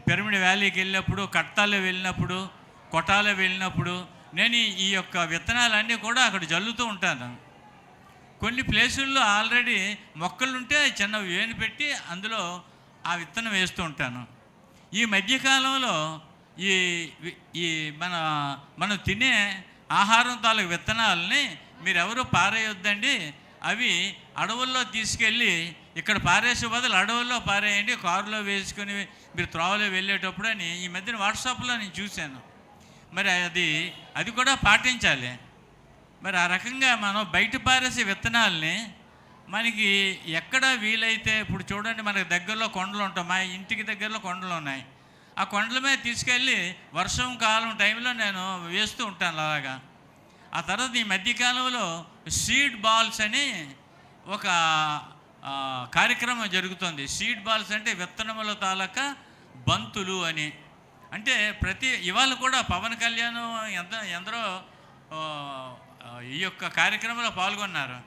పిరమిడ్ వ్యాలీకి వెళ్ళినప్పుడు, కట్టాలో వెళ్ళినప్పుడు, కొటాలో వెళ్ళినప్పుడు నేను ఈ యొక్క విత్తనాలన్నీ కూడా అక్కడ జల్లుతూ ఉంటాను. కొన్ని ప్లేసుల్లో ఆల్రెడీ మొక్కలుంటే చిన్న వేను పెట్టి అందులో ఆ విత్తనం వేస్తూ ఉంటాను. ఈ మధ్యకాలంలో ఈ మనం తినే ఆహారం తాలూకు విత్తనాలని మీరెవరూ పారేయొద్దండి, అవి అడవుల్లో తీసుకెళ్ళి ఇక్కడ పారేసే బదులు అడవుల్లో పారేయండి, కారులో వేసుకొని మీరు త్రోవలో వెళ్ళేటప్పుడు అని ఈ మధ్యన వాట్సాప్లో నేను చూశాను. మరి అది కూడా పాటించాలి. మరి ఆ రకంగా మనం బయట పారేసే విత్తనాలని మనకి ఎక్కడ వీలైతే, ఇప్పుడు చూడండి మనకి దగ్గరలో కొండలు ఉంటాయి, మా ఇంటికి దగ్గరలో కొండలు ఉన్నాయి, ఆ కొండల మీద తీసుకెళ్ళి వర్షం కాలం టైంలో నేను వేస్తూ ఉంటాను అలాగా. ఆ తర్వాత ఈ మధ్యకాలంలో సీడ్ బాల్స్ అని ఒక కార్యక్రమం జరుగుతుంది. సీడ్ బాల్స్ అంటే విత్తనముల తాలూకా బంతులు అని. అంటే ఇవాళ కూడా పవన్ కళ్యాణ్ ఎందరో ఈ యొక్క కార్యక్రమంలో పాల్గొన్నారు.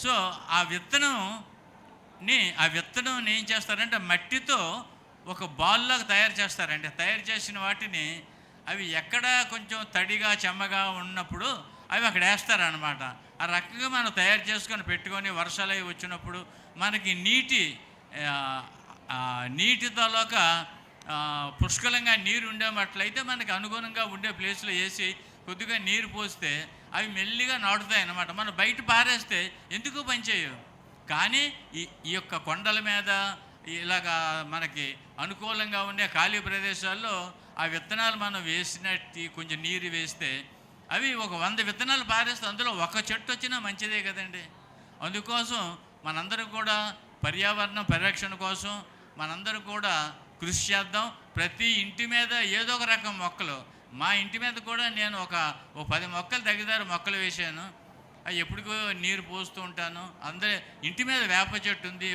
సో ఆ విత్తనం ఏం చేస్తారంటే మట్టితో ఒక బాల్లాగా తయారు చేస్తారండి. తయారు చేసిన వాటిని అవి ఎక్కడ కొంచెం తడిగా చెమ్మగా ఉన్నప్పుడు అవి అక్కడ వేస్తారనమాట. ఆ రకంగా మనం తయారు చేసుకొని పెట్టుకొని వర్షాలు అవి వచ్చినప్పుడు మనకి నీటితోలోక పుష్కలంగా నీరు ఉండేటట్లయితే మనకి అనుగుణంగా ఉండే ప్లేస్లో వేసి కొద్దిగా నీరు పోస్తే అవి మెల్లిగా నాటుతాయి అన్నమాట. మనం బయట పారేస్తే ఎందుకు పనిచేయవు. కానీ ఈ యొక్క కొండల మీద ఇలాగా మనకి అనుకూలంగా ఉండే ఖాళీ ప్రదేశాల్లో ఆ విత్తనాలు మనం వేసినట్టు కొంచెం నీరు వేస్తే అవి ఒక 100 విత్తనాలు పారేస్తే అందులో ఒక చెట్టు వచ్చినా మంచిదే కదండి. అందుకోసం మనందరం కూడా పర్యావరణ పరిరక్షణ కోసం మనందరం కూడా కృషి చేద్దాం. ప్రతి ఇంటి మీద ఏదో ఒక రకం మొక్కలు, మా ఇంటి మీద కూడా నేను ఒక 10 మొక్కలు దగ్గర మొక్కలు వేశాను. అవి ఎప్పటికో నీరు పోస్తూ ఉంటాను. అందరి ఇంటి మీద వేప చెట్టు ఉంది,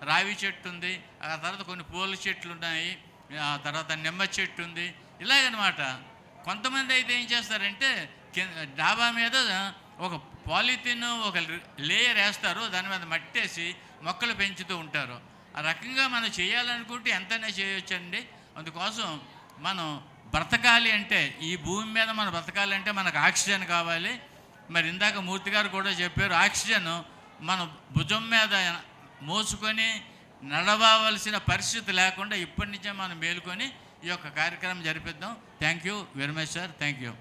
రావి చెట్టు ఉంది, ఆ తర్వాత కొన్ని పూల చెట్లు ఉన్నాయి, ఆ తర్వాత నిమ్మ చెట్టు ఉంది, ఇలాగనమాట. కొంతమంది అయితే ఏం చేస్తారంటే డాబా మీద ఒక పాలిథిన్ ఒక లేయర్ వేస్తారు, దాని మీద మట్టేసి మొక్కలు పెంచుతూ ఉంటారు. ఆ రకంగా మనం చేయాలనుకుంటే ఎంతైనా చేయొచ్చండి. అందుకోసం మనం బ్రతకాలి అంటే, ఈ భూమి మీద మనం బ్రతకాలి అంటే మనకు ఆక్సిజన్ కావాలి. మరి ఇందాక మూర్తి గారు కూడా చెప్పారు, ఆక్సిజన్ మన భుజం మీద మోసుకొని నడవవలసిన పరిస్థితి లేకుండా ఇప్పటి నుంచే మనం మేలుకొని ఈ యొక్క కార్యక్రమం జరిపిద్దాం. Thank you very much sir. Thank you.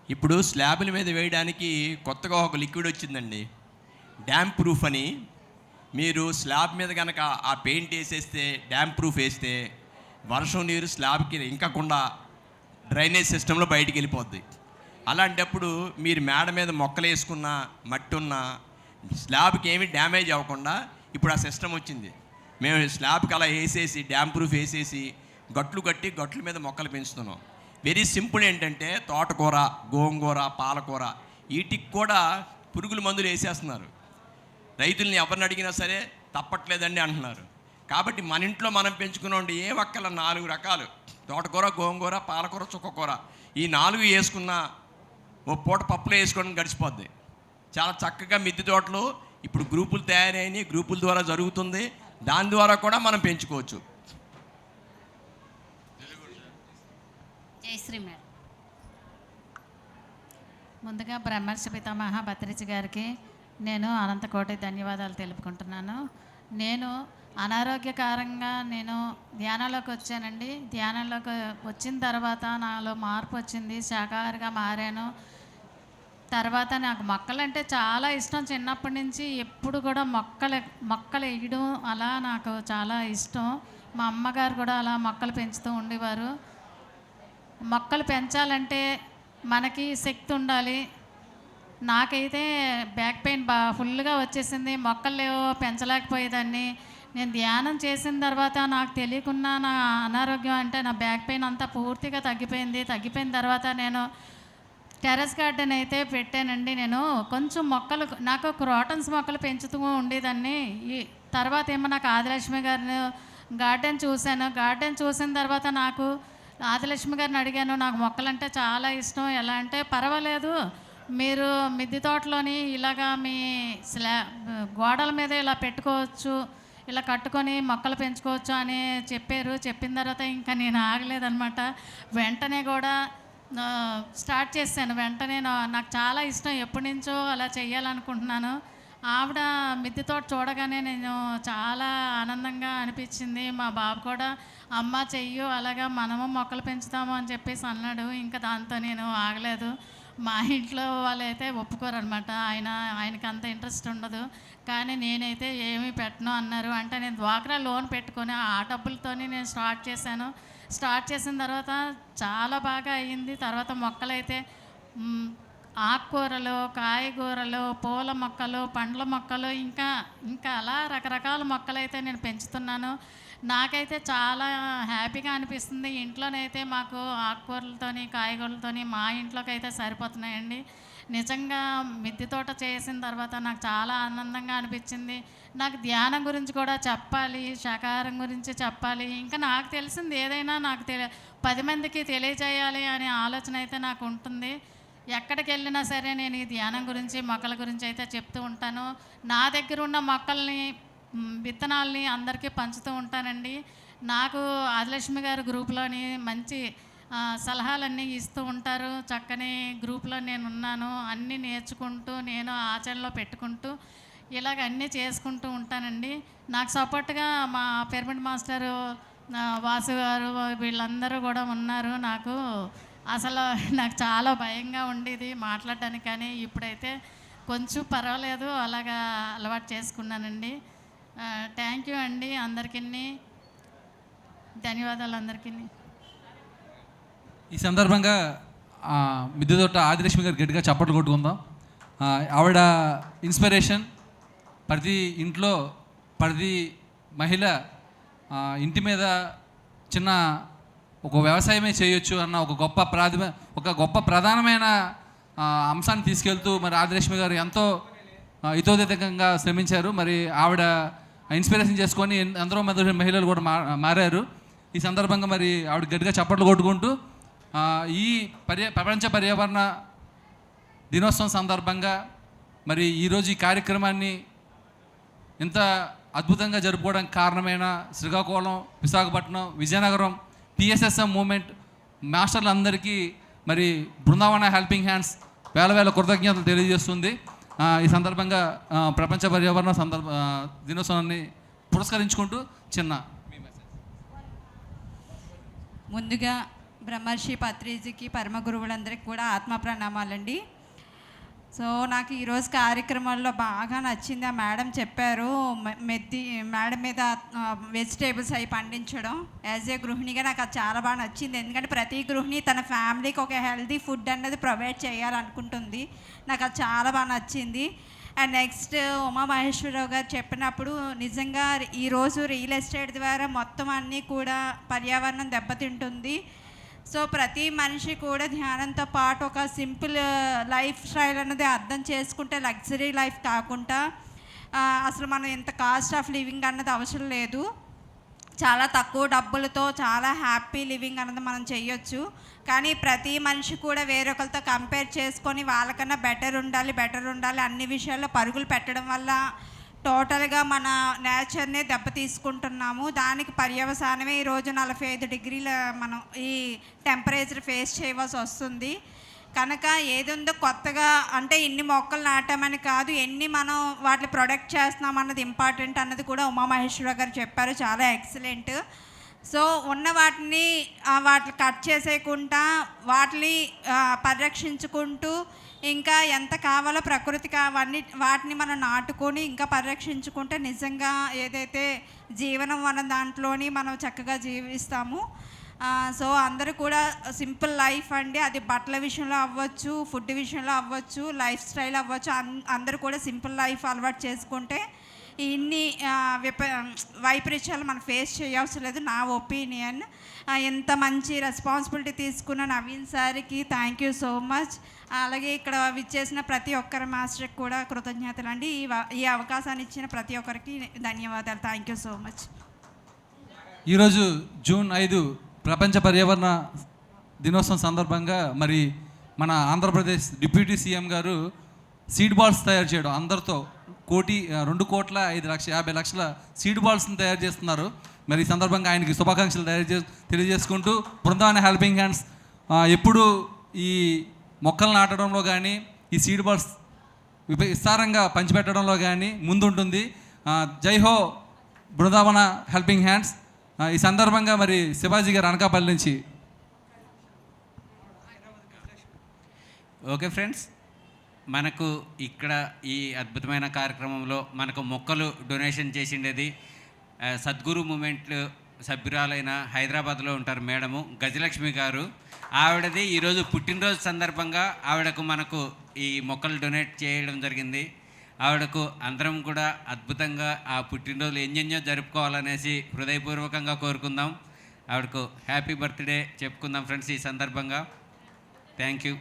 ఇప్పుడు స్లాబుల మీద వేయడానికి కొత్తగా ఒక లిక్విడ్ వచ్చిందండి, డ్యామ్ ప్రూఫ్ అని. మీరు స్లాబ్ మీద కనుక ఆ పెయింట్ వేసేస్తే, డ్యామ్ ప్రూఫ్ వేస్తే వర్షం నీరు స్లాబ్కి ఇంకకుండా డ్రైనేజ్ సిస్టంలో బయటికి వెళ్ళిపోద్ది. అలాంటప్పుడు మీరు మేడ మీద మొక్కలు వేసుకున్న మట్టి ఉన్న స్లాబ్కి ఏమీ డ్యామేజ్ అవ్వకుండా ఇప్పుడు ఆ సిస్టమ్ వచ్చింది. మేము స్లాబ్కి అలా వేసేసి డ్యామ్ ప్రూఫ్ వేసేసి గట్లు కట్టి గట్ల మీద మొక్కలు పెంచుతున్నాం. Very simple. ఏంటంటే తోటకూర, గోంగూర, పాలకూర వీటికి కూడా పురుగుల మందులు వేసేస్తున్నారు. రైతుల్ని ఎవరిని అడిగినా సరే తప్పట్లేదండి అంటున్నారు. కాబట్టి మన ఇంట్లో మనం పెంచుకున్న ఏ ఒక్కల 4 రకాలు, తోటకూర, గోంగూర, పాలకూర, చుక్కకూర, ఈ 4 వేసుకున్న ఓ పూట పప్పులో వేసుకోవడం గడిచిపోద్ది. చాలా చక్కగా మిద్దె తోటలు ఇప్పుడు గ్రూపులు తయారైనాయి, గ్రూపుల ద్వారా జరుగుతుంది. దాని ద్వారా కూడా మనం పెంచుకోవచ్చు. జయశ్రీ మేడం. ముందుగా బ్రహ్మర్షి పితామహ భద్రిజి గారికి నేను అనంతకోటి ధన్యవాదాలు తెలుపుకుంటున్నాను. నేను అనారోగ్యకారంగా నేను ధ్యానంలోకి వచ్చానండి. ధ్యానంలోకి వచ్చిన తర్వాత నాలో మార్పు వచ్చింది, శాకాహారిగా మారాను. తర్వాత నాకు మొక్కలంటే చాలా ఇష్టం. చిన్నప్పటి నుంచి ఎప్పుడు కూడా మొక్కలు వేయడం అలా నాకు చాలా ఇష్టం. మా అమ్మగారు కూడా అలా మొక్కలు పెంచుతూ ఉండేవారు. మొక్కలు పెంచాలంటే మనకి శక్తి ఉండాలి. నాకైతే బ్యాక్ పెయిన్ ఫుల్గా వచ్చేసింది. మొక్కలు లేవో పెంచలేకపోయేదాన్ని. నేను ధ్యానం చేసిన తర్వాత నాకు తెలియకుండా నా అనారోగ్యం అంటే నా బ్యాక్ పెయిన్ అంతా పూర్తిగా తగ్గిపోయింది. తగ్గిపోయిన తర్వాత నేను టెర్రస్ గార్డెన్ అయితే పెట్టానండి. నేను కొంచెం మొక్కలు, నాకు క్రోటన్స్ మొక్కలు పెంచుతూ ఉండేదాన్ని. ఈ తర్వాత ఏమో నాకు ఆదిలక్ష్మి గారిని గార్డెన్ చూశాను. గార్డెన్ చూసిన తర్వాత నాకు ఆదిలక్ష్మి గారిని అడిగాను, నాకు మొక్కలంటే చాలా ఇష్టం. ఎలా అంటే, పర్వాలేదు మీరు మిద్దె తోటలోని ఇలాగా మీ గోడల మీద ఇలా పెట్టుకోవచ్చు, ఇలా కట్టుకొని మొక్కలు పెంచుకోవచ్చు అని చెప్పారు. చెప్పిన తర్వాత ఇంకా నేను ఆగలేదన్నమాట. వెంటనే కూడా స్టార్ట్ చేశాను. వెంటనే నాకు చాలా ఇష్టం, ఎప్పటి నుంచో అలా చేయాలనుకుంటున్నాను. ఆవిడ మిద్దె తోట చూడగానే నేను చాలా ఆనందంగా అనిపించింది. మా బాబు కూడా అమ్మ చెయ్యు, అలాగా మనము మొక్కలు పెంచుతాము అని చెప్పేసి అన్నాడు. ఇంకా దాంతో నేను ఆగలేదు. మా ఇంట్లో వాళ్ళైతే ఒప్పుకోరనమాట. ఆయనకి అంత ఇంట్రెస్ట్ ఉండదు. కానీ నేనైతే ఏమీ పెట్టను అన్నారు. అంటే నేను డ్వాక్రా లోన్ పెట్టుకొని ఆ డబ్బులతోని నేను స్టార్ట్ చేశాను. స్టార్ట్ చేసిన తర్వాత చాలా బాగా అయ్యింది. తర్వాత మొక్కలైతే ఆకుకూరలు, కాయగూరలు, పూల మొక్కలు, పండ్ల మొక్కలు, ఇంకా అలా రకరకాల మొక్కలైతే నేను పెంచుతున్నాను. నాకైతే చాలా హ్యాపీగా అనిపిస్తుంది. ఇంట్లోనైతే మాకు ఆకుకూరలతోని, కాయగూరలతోని మా ఇంట్లోకి అయితే సరిపోతున్నాయండి. నిజంగా మిద్దె తోట చేసిన తర్వాత నాకు చాలా ఆనందంగా అనిపించింది. నాకు ధ్యానం గురించి కూడా చెప్పాలి, శాకాహారం గురించి చెప్పాలి, ఇంకా నాకు తెలిసింది ఏదైనా నాకు 10 మందికి తెలియజేయాలి అనే ఆలోచన అయితే నాకు ఉంటుంది. ఎక్కడికి వెళ్ళినా సరే నేను ఈ ధ్యానం గురించి, మొక్కల గురించి అయితే చెప్తూ ఉంటాను. నా దగ్గర ఉన్న మొక్కల్ని, విత్తనాలని అందరికీ పంచుతూ ఉంటానండి. నాకు ఆదిలక్ష్మి గారు గ్రూప్లోని మంచి సలహాలన్నీ ఇస్తూ ఉంటారు. చక్కని గ్రూప్లో నేను ఉన్నాను. అన్నీ నేర్చుకుంటూ, నేను ఆచరణలో పెట్టుకుంటూ ఇలాగ అన్నీ చేసుకుంటూ ఉంటానండి. నాకు సపోర్ట్గా మా పిరమిడ్ మాస్టరు వాసు గారు వీళ్ళందరూ కూడా ఉన్నారు. నాకు చాలా భయంగా ఉండేది మాట్లాడడానికి, కానీ ఇప్పుడైతే కొంచెం పర్వాలేదు, అలాగా అలవాటు చేసుకున్నానండి. థ్యాంక్ యూ అండి అందరికీ, ధన్యవాదాలు అందరికీ. ఈ సందర్భంగా మిద్దె తోట ఆదిలక్ష్మి గారు గట్టిగా చప్పట్లు కొట్టుకుందాం. ఆవిడ ఇన్స్పిరేషన్. ప్రతి ఇంట్లో ప్రతి మహిళ ఇంటి మీద చిన్న ఒక వ్యవసాయమే చేయొచ్చు అన్న ఒక గొప్ప ప్రధానమైన అంశాన్ని తీసుకెళ్తూ మరి ఆదిలక్ష్మి గారు ఎంతో హితోధికంగా శ్రమించారు. మరి ఆవిడ ఇన్స్పిరేషన్ చేసుకొని ఎందరో మంది మహిళలు కూడా మారారు. ఈ సందర్భంగా మరి ఆవిడ గట్టిగా చప్పట్లు కొట్టుకుంటూ ఈ ప్రపంచ పర్యావరణ దినోత్సవం సందర్భంగా మరి ఈరోజు ఈ కార్యక్రమాన్ని ఇంత అద్భుతంగా జరుపుకోవడానికి కారణమైన శ్రీకాకుళం, విశాఖపట్నం, విజయనగరం TSSM మూమెంట్ మాస్టర్లందరికీ మరి బృందావన హెల్పింగ్ హ్యాండ్స్ వేల కృతజ్ఞతలు తెలియజేస్తుంది. ఈ సందర్భంగా ప్రపంచ పర్యావరణ దినోత్సవాన్ని పురస్కరించుకుంటూ చిన్న ముందుగా బ్రహ్మర్షి పత్రిజీకి, పరమ గురువులందరికీ కూడా ఆత్మ ప్రణామాలండి. సో నాకు ఈరోజు కార్యక్రమంలో బాగా నచ్చింది. ఆ మేడం చెప్పారు, మేడం మీద వెజిటేబుల్స్ అవి పండించడం. యాజ్ ఏ గృహిణిగా నాకు అది చాలా బాగా నచ్చింది. ఎందుకంటే ప్రతి గృహిణి తన ఫ్యామిలీకి ఒక హెల్తీ ఫుడ్ అనేది ప్రొవైడ్ చేయాలనుకుంటుంది. నాకు అది చాలా బాగా నచ్చింది. అండ్ నెక్స్ట్ ఉమామహేశ్వరరావు గారు చెప్పినప్పుడు నిజంగా ఈరోజు రియల్ ఎస్టేట్ ద్వారా మొత్తం అన్నీ కూడా పర్యావరణం దెబ్బతింటుంది. సో ప్రతి మనిషి కూడా ధ్యానంతో పాటు ఒక సింపుల్ లైఫ్ స్టైల్ అనేది అర్థం చేసుకుంటే, లగ్జరీ లైఫ్ కాకుండా అసలు మనం ఇంత కాస్ట్ ఆఫ్ లివింగ్ అన్నది అవసరం లేదు. చాలా తక్కువ డబ్బులతో చాలా హ్యాపీ లివింగ్ అన్నది మనం చేయొచ్చు. కానీ ప్రతి మనిషి కూడా వేరొకరితో కంపేర్ చేసుకొని వాళ్ళకన్నా బెటర్ ఉండాలి అన్ని విషయాల్లో పరుగులు పెట్టడం వల్ల టోటల్గా మన నేచర్నే దెబ్బతీసుకుంటున్నాము. దానికి పర్యవసానమే ఈరోజు 45 డిగ్రీల మనం ఈ టెంపరేచర్ ఫేస్ చేయవలసి వస్తుంది. కనుక ఏది ఉందో కొత్తగా అంటే ఎన్ని మొక్కలు నాటామని కాదు, ఎన్ని మనం వాటిని ప్రొడక్ట్ చేస్తున్నాం అన్నది ఇంపార్టెంట్ అన్నది కూడా ఉమామహేశ్వర గారు చెప్పారు. చాలా ఎక్సలెంట్. సో ఉన్న వాటిని కట్ చేసేయకుండా వాటిని పరిరక్షించుకుంటూ ఇంకా ఎంత కావాలో ప్రకృతికి వాటిని మనం నాటుకొని ఇంకా పరిరక్షించుకుంటే నిజంగా ఏదైతే జీవనం అన్న దాంట్లోని మనం చక్కగా జీవిస్తాము. సో అందరూ కూడా సింపుల్ లైఫ్ అండి, అది బట్టల విషయంలో అవ్వచ్చు, ఫుడ్ విషయంలో అవ్వచ్చు, లైఫ్ స్టైల్ అవ్వచ్చు, అందరూ కూడా సింపుల్ లైఫ్ అలవాటు చేసుకుంటే ఇన్ని వైపరీత్యాలు మనం ఫేస్ చేయవలసిన లేదు నా ఒపీనియన్. ఎంత మంచి రెస్పాన్సిబిలిటీ తీసుకున్న నవీన్ సార్కి థ్యాంక్ యూ సో మచ్. అలాగే ఇక్కడ విచ్చేసిన ప్రతి ఒక్కరి మాస్టర్కి కూడా కృతజ్ఞతలు అండి. ఈ అవకాశాన్ని ఇచ్చిన ప్రతి ఒక్కరికి ధన్యవాదాలు. Thank you so much. ఈరోజు జూన్ 5 ప్రపంచ పర్యావరణ దినోత్సవం సందర్భంగా మరి మన ఆంధ్రప్రదేశ్ డిప్యూటీ సీఎం గారు సీడ్ బాల్స్ తయారు చేయడం, అందరితో 2,05,50,00,000 సీడ్ బాల్స్ని తయారు చేస్తున్నారు. మరి ఈ సందర్భంగా ఆయనకి శుభాకాంక్షలు తెలియజేసుకుంటూ బృందావన హెల్పింగ్ హ్యాండ్స్ ఎప్పుడు ఈ మొక్కలు నాటడంలో కానీ ఈ సీడ్ బాల్స్ విస్తారంగా పంచిపెట్టడంలో కానీ ముందుంటుంది. జై హో బృందావన హెల్పింగ్ హ్యాండ్స్. ఈ సందర్భంగా మరి శివాజీ గారు అనకాపల్లి నుంచి. ఓకే ఫ్రెండ్స్, మనకు ఇక్కడ ఈ అద్భుతమైన కార్యక్రమంలో మనకు మొక్కలు డొనేషన్ చేసిండేది సద్గురు మూమెంట్ సభ్యురాలైన హైదరాబాద్లో ఉంటారు మేడము గజలక్ష్మి గారు. ఆవిడది ఈరోజు పుట్టినరోజు సందర్భంగా ఆవిడకు మనకు ఈ మొక్కలు డొనేట్ చేయడం జరిగింది. ఆవిడకు అందరం కూడా అద్భుతంగా ఆ పుట్టినరోజులు ఎన్నెన్నో జరుపుకోవాలనేసి హృదయపూర్వకంగా కోరుకుందాం. ఆవిడకు హ్యాపీ బర్త్డే చెప్పుకుందాం ఫ్రెండ్స్ ఈ సందర్భంగా. Thank you.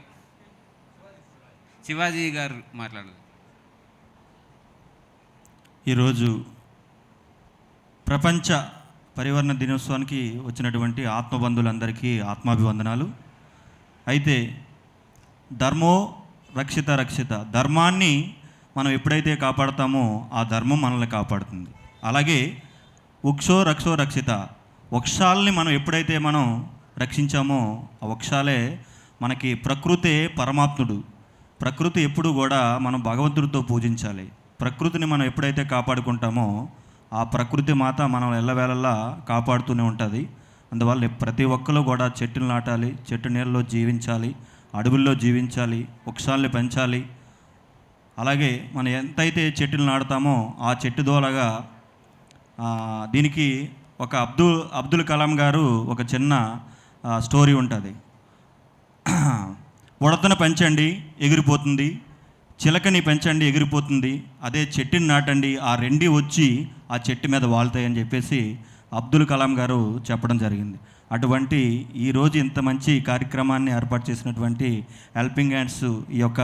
శివాజీ గారు మాట్లాడారు. ఈరోజు ప్రపంచ పర్యావరణ దినోత్సవానికి వచ్చినటువంటి ఆత్మబంధువులందరికీ ఆత్మాభివందనాలు. అయితే ధర్మో రక్షిత ధర్మాన్ని మనం ఎప్పుడైతే కాపాడుతామో ఆ ధర్మం మనల్ని కాపాడుతుంది. అలాగే వృక్షో రక్షిత వృక్షాలని మనం ఎప్పుడైతే మనం రక్షించామో ఆ వృక్షాలే మనకి ప్రకృతే పరమాత్ముడు. ప్రకృతి ఎప్పుడు కూడా మనం భగవంతుడితో పూజించాలి. ప్రకృతిని మనం ఎప్పుడైతే కాపాడుకుంటామో ఆ ప్రకృతి మాత మనం ఎల్లవేళలా కాపాడుతూనే ఉంటుంది. అందువల్ల ప్రతి ఒక్కరు కూడా చెట్టును నాటాలి, చెట్టు నీళ్ళలో జీవించాలి, అడవుల్లో జీవించాలి, వృక్షాలని పెంచాలి. అలాగే మనం ఎంతైతే చెట్టులు నాటుతామో ఆ చెట్టు దోలగా దీనికి ఒక అబ్దుల్ కలాం గారు ఒక చిన్న స్టోరీ ఉంటుంది. ఉడతను పెంచండి ఎగిరిపోతుంది, చిలకని పెంచండి ఎగిరిపోతుంది, అదే చెట్టుని నాటండి ఆ రెండి వచ్చి ఆ చెట్టు మీద వాళ్తాయని చెప్పేసి అబ్దుల్ కలాం గారు చెప్పడం జరిగింది. అటువంటి ఈరోజు ఇంత మంచి కార్యక్రమాన్ని ఏర్పాటు చేసినటువంటి హెల్పింగ్ హ్యాండ్స్ ఈ యొక్క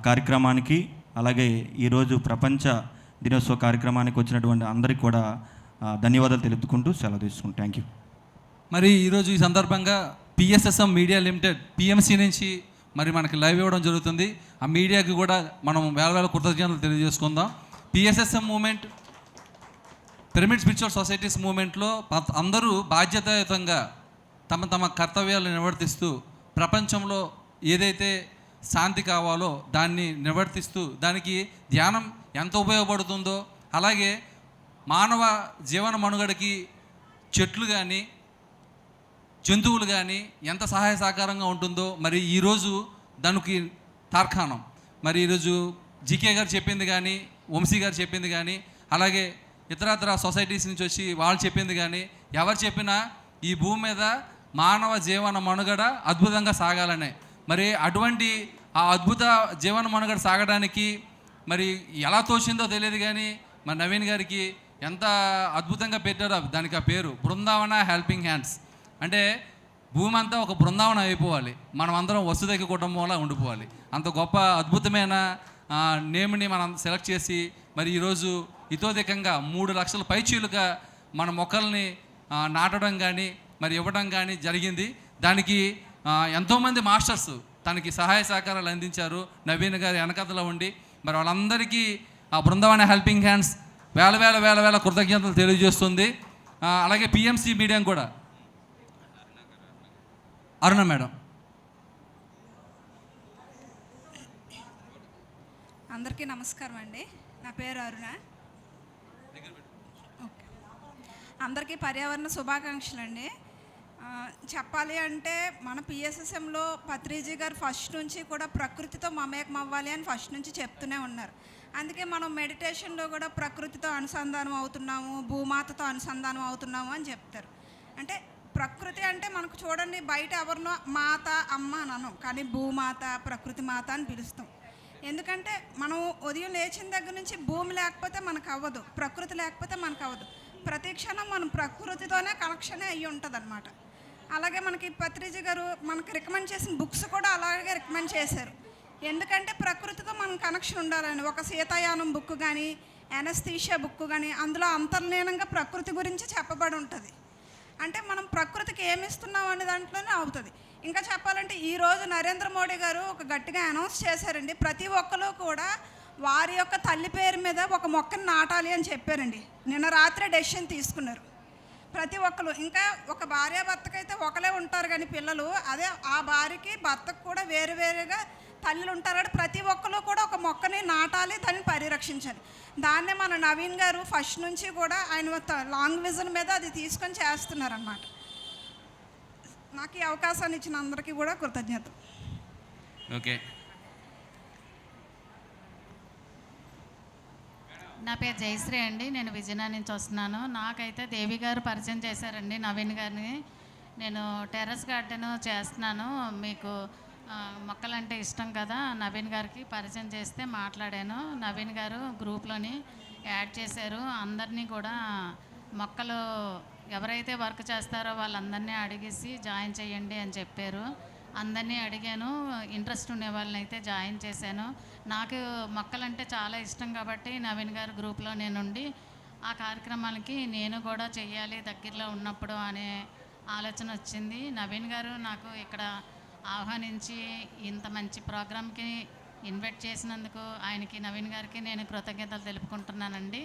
కార్యక్రమానికి, అలాగే ఈరోజు ప్రపంచ దినోత్సవ కార్యక్రమానికి వచ్చినటువంటి అందరికీ కూడా ధన్యవాదాలు తెలుపుకుంటూ సెలవు తీసుకుంటాం. Thank you. మరి ఈరోజు ఈ సందర్భంగా పిఎస్ఎస్ఎం మీడియా లిమిటెడ్ పిఎంసి నుంచి మరి మనకి లైవ్ ఇవ్వడం జరుగుతుంది. ఆ మీడియాకి కూడా మనం వేల కృతజ్ఞతలు తెలియజేసుకుందాం. PSSM movement pyramid spiritual societies మూమెంట్లో అందరూ బాధ్యతాయుతంగా తమ కర్తవ్యాలను నిర్వర్తిస్తూ ప్రపంచంలో ఏదైతే శాంతి కావాలో దాన్ని నిర్వర్తిస్తూ దానికి ధ్యానం ఎంత ఉపయోగపడుతుందో, అలాగే మానవ జీవన మనుగడకి చెట్లు కానీ జంతువులు కానీ ఎంత సహాయ సహకారంగా ఉంటుందో మరి ఈరోజు దానికి తార్కాణం. మరి ఈరోజు జీకే గారు చెప్పింది కానీ, వంశీ గారు చెప్పింది కానీ, అలాగే ఇతరత్ర సొసైటీస్ నుంచి వచ్చి వాళ్ళు చెప్పింది కానీ, ఎవరు చెప్పినా ఈ భూమి మీద మానవ జీవన మనుగడ అద్భుతంగా సాగాలనే. మరి అటువంటి ఆ అద్భుత జీవన మనుగడ సాగడానికి మరి ఎలా తోచిందో తెలియదు కానీ మరి నవీన్ గారికి ఎంత అద్భుతంగా పెట్టారో దానికి ఆ పేరు బృందావన హెల్పింగ్ హ్యాండ్స్. అంటే భూమి అంతా ఒక బృందావనం అయిపోవాలి, మనం అందరం వసుదైక కుటుంబంలా ఉండిపోవాలి. అంత గొప్ప అద్భుతమైన నేమ్ని మనం సెలెక్ట్ చేసి మరి ఈరోజు ఇతోధికంగా 3 లక్షల పైచీలుగా మన మొక్కల్ని నాటడం కానీ మరి ఇవ్వడం కానీ జరిగింది. దానికి ఎంతోమంది మాస్టర్స్ తనకి సహాయ సహకారాలు అందించారు. నవీన్ గారి వెనకథలో ఉండి మరి వాళ్ళందరికీ ఆ బృందావన హెల్పింగ్ హ్యాండ్స్ వేల కృతజ్ఞతలు తెలియజేస్తుంది. అలాగే పిఎంసి మీడియం కూడా అరుణ మేడం. అందరికీ నమస్కారం అండి. నా పేరు అరుణ. ఓకే, అందరికీ పర్యావరణ శుభాకాంక్షలు అండి. చెప్పాలి అంటే మన పిఎస్ఎస్ఎంలో పత్రిజీ గారు ఫస్ట్ నుంచి కూడా ప్రకృతితో మమేకం అవ్వాలి అని ఫస్ట్ నుంచి చెప్తూనే ఉన్నారు. అందుకే మనం మెడిటేషన్లో కూడా ప్రకృతితో అనుసంధానం అవుతున్నాము, భూమాతతో అనుసంధానం అవుతున్నాము అని చెప్తారు. అంటే ప్రకృతి అంటే మనకు చూడండి, బయట ఎవరినో మాత అమ్మ అని అనం, కానీ భూమాత ప్రకృతి మాత అని పిలుస్తాం. ఎందుకంటే మనం ఉదయం లేచిన దగ్గర నుంచి భూమి లేకపోతే మనకు అవ్వదు, ప్రకృతి లేకపోతే మనకు అవ్వదు. ప్రతి క్షణం మనం ప్రకృతితోనే కనెక్షనే అయ్యి ఉంటుంది అనమాట. అలాగే మనకి పత్రిజీ గారు మనకి రికమెండ్ చేసిన బుక్స్ కూడా అలాగే రికమెండ్ చేశారు. ఎందుకంటే ప్రకృతితో మనం కనెక్షన్ ఉండాలని. ఒక సీతాయానం బుక్ కానీ, ఎనస్థీషియా బుక్ కానీ, అందులో అంతర్లీనంగా ప్రకృతి గురించి చెప్పబడి ఉంటుంది. అంటే మనం ప్రకృతికి ఏమి ఇస్తున్నాం అనే దాంట్లోనే అవుతుంది. ఇంకా చెప్పాలంటే ఈరోజు నరేంద్ర మోడీ గారు ఒక గట్టిగా అనౌన్స్ చేశారండి. ప్రతి ఒక్కరు కూడా వారి యొక్క తల్లి పేరు మీద ఒక మొక్కను నాటాలి అని చెప్పారండి. నిన్న రాత్రే డెసిషన్ తీసుకున్నారు ప్రతి ఒక్కరు. ఇంకా ఒక భార్యాభర్తకైతే ఒకలే ఉంటారు కానీ పిల్లలు, అదే ఆ భార్యకి భర్తకు కూడా వేరువేరుగా తల్లులు ఉంటారు. ప్రతి ఒక్కరు కూడా ఒక మొక్కని నాటాలి, దాన్ని పరిరక్షించాలి. దాన్నే మన నవీన్ గారు ఫస్ట్ నుంచి కూడా ఆయన లాంగ్ విజన్ మీద అది తీసుకొని చేస్తున్నారన్నమాట. నాకు ఈ అవకాశాన్ని ఇచ్చిన అందరికీ కూడా కృతజ్ఞత. ఓకే, నా పేరు జయశ్రీ అండి. నేను విజయనగరం నుంచి వస్తున్నాను. నాకైతే దేవి గారు పరిచయం చేశారండి నవీన్ గారిని. నేను టెర్రస్ గార్డెన్ చేస్తున్నాను. మీకు మొక్కలంటే ఇష్టం కదా, నవీన్ గారికి పరిచయం చేస్తే మాట్లాడాను. నవీన్ గారు గ్రూప్లోని యాడ్ చేశారు. అందరినీ కూడా మొక్కలు ఎవరైతే వర్క్ చేస్తారో వాళ్ళందరినీ అడిగేసి జాయిన్ చేయండి అని చెప్పారు. అందరినీ అడిగాను, ఇంట్రెస్ట్ ఉండే వాళ్ళని అయితే జాయిన్ చేశాను. నాకు మొక్కలంటే చాలా ఇష్టం కాబట్టి నవీన్ గారు గ్రూప్లో నేనుండి ఆ కార్యక్రమాలకి నేను కూడా చెయ్యాలి దగ్గరలో ఉన్నప్పుడు అనే ఆలోచన వచ్చింది. నవీన్ గారు నాకు ఇక్కడ ఆహ్వానించి ఇంత మంచి ప్రోగ్రామ్కి ఇన్వైట్ చేసినందుకు ఆయనకి, నవీన్ గారికి నేను కృతజ్ఞతలు తెలుపుకుంటున్నానండి.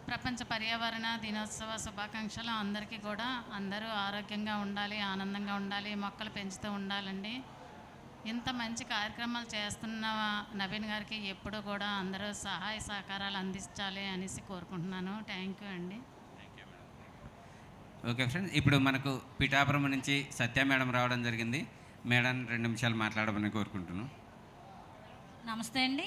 ప్రపంచ పర్యావరణ దినోత్సవ శుభాకాంక్షలు అందరికీ కూడా. అందరూ ఆరోగ్యంగా ఉండాలి, ఆనందంగా ఉండాలి, మొక్కలు పెంచుతూ ఉండాలండి. ఇంత మంచి కార్యక్రమాలు చేస్తున్న నవీన్ గారికి ఎప్పుడూ కూడా అందరూ సహాయ సహకారాలు అందించాలి అనేసి కోరుకుంటున్నాను. థ్యాంక్ యూ అండి. ఓకే ఫ్రెండ్స్, ఇప్పుడు మనకు పిఠాపురం నుంచి సత్య మేడం రావడం జరిగింది. మేడం 2 నిమిషాలు మాట్లాడమని కోరుకుంటున్నాను. నమస్తే అండి.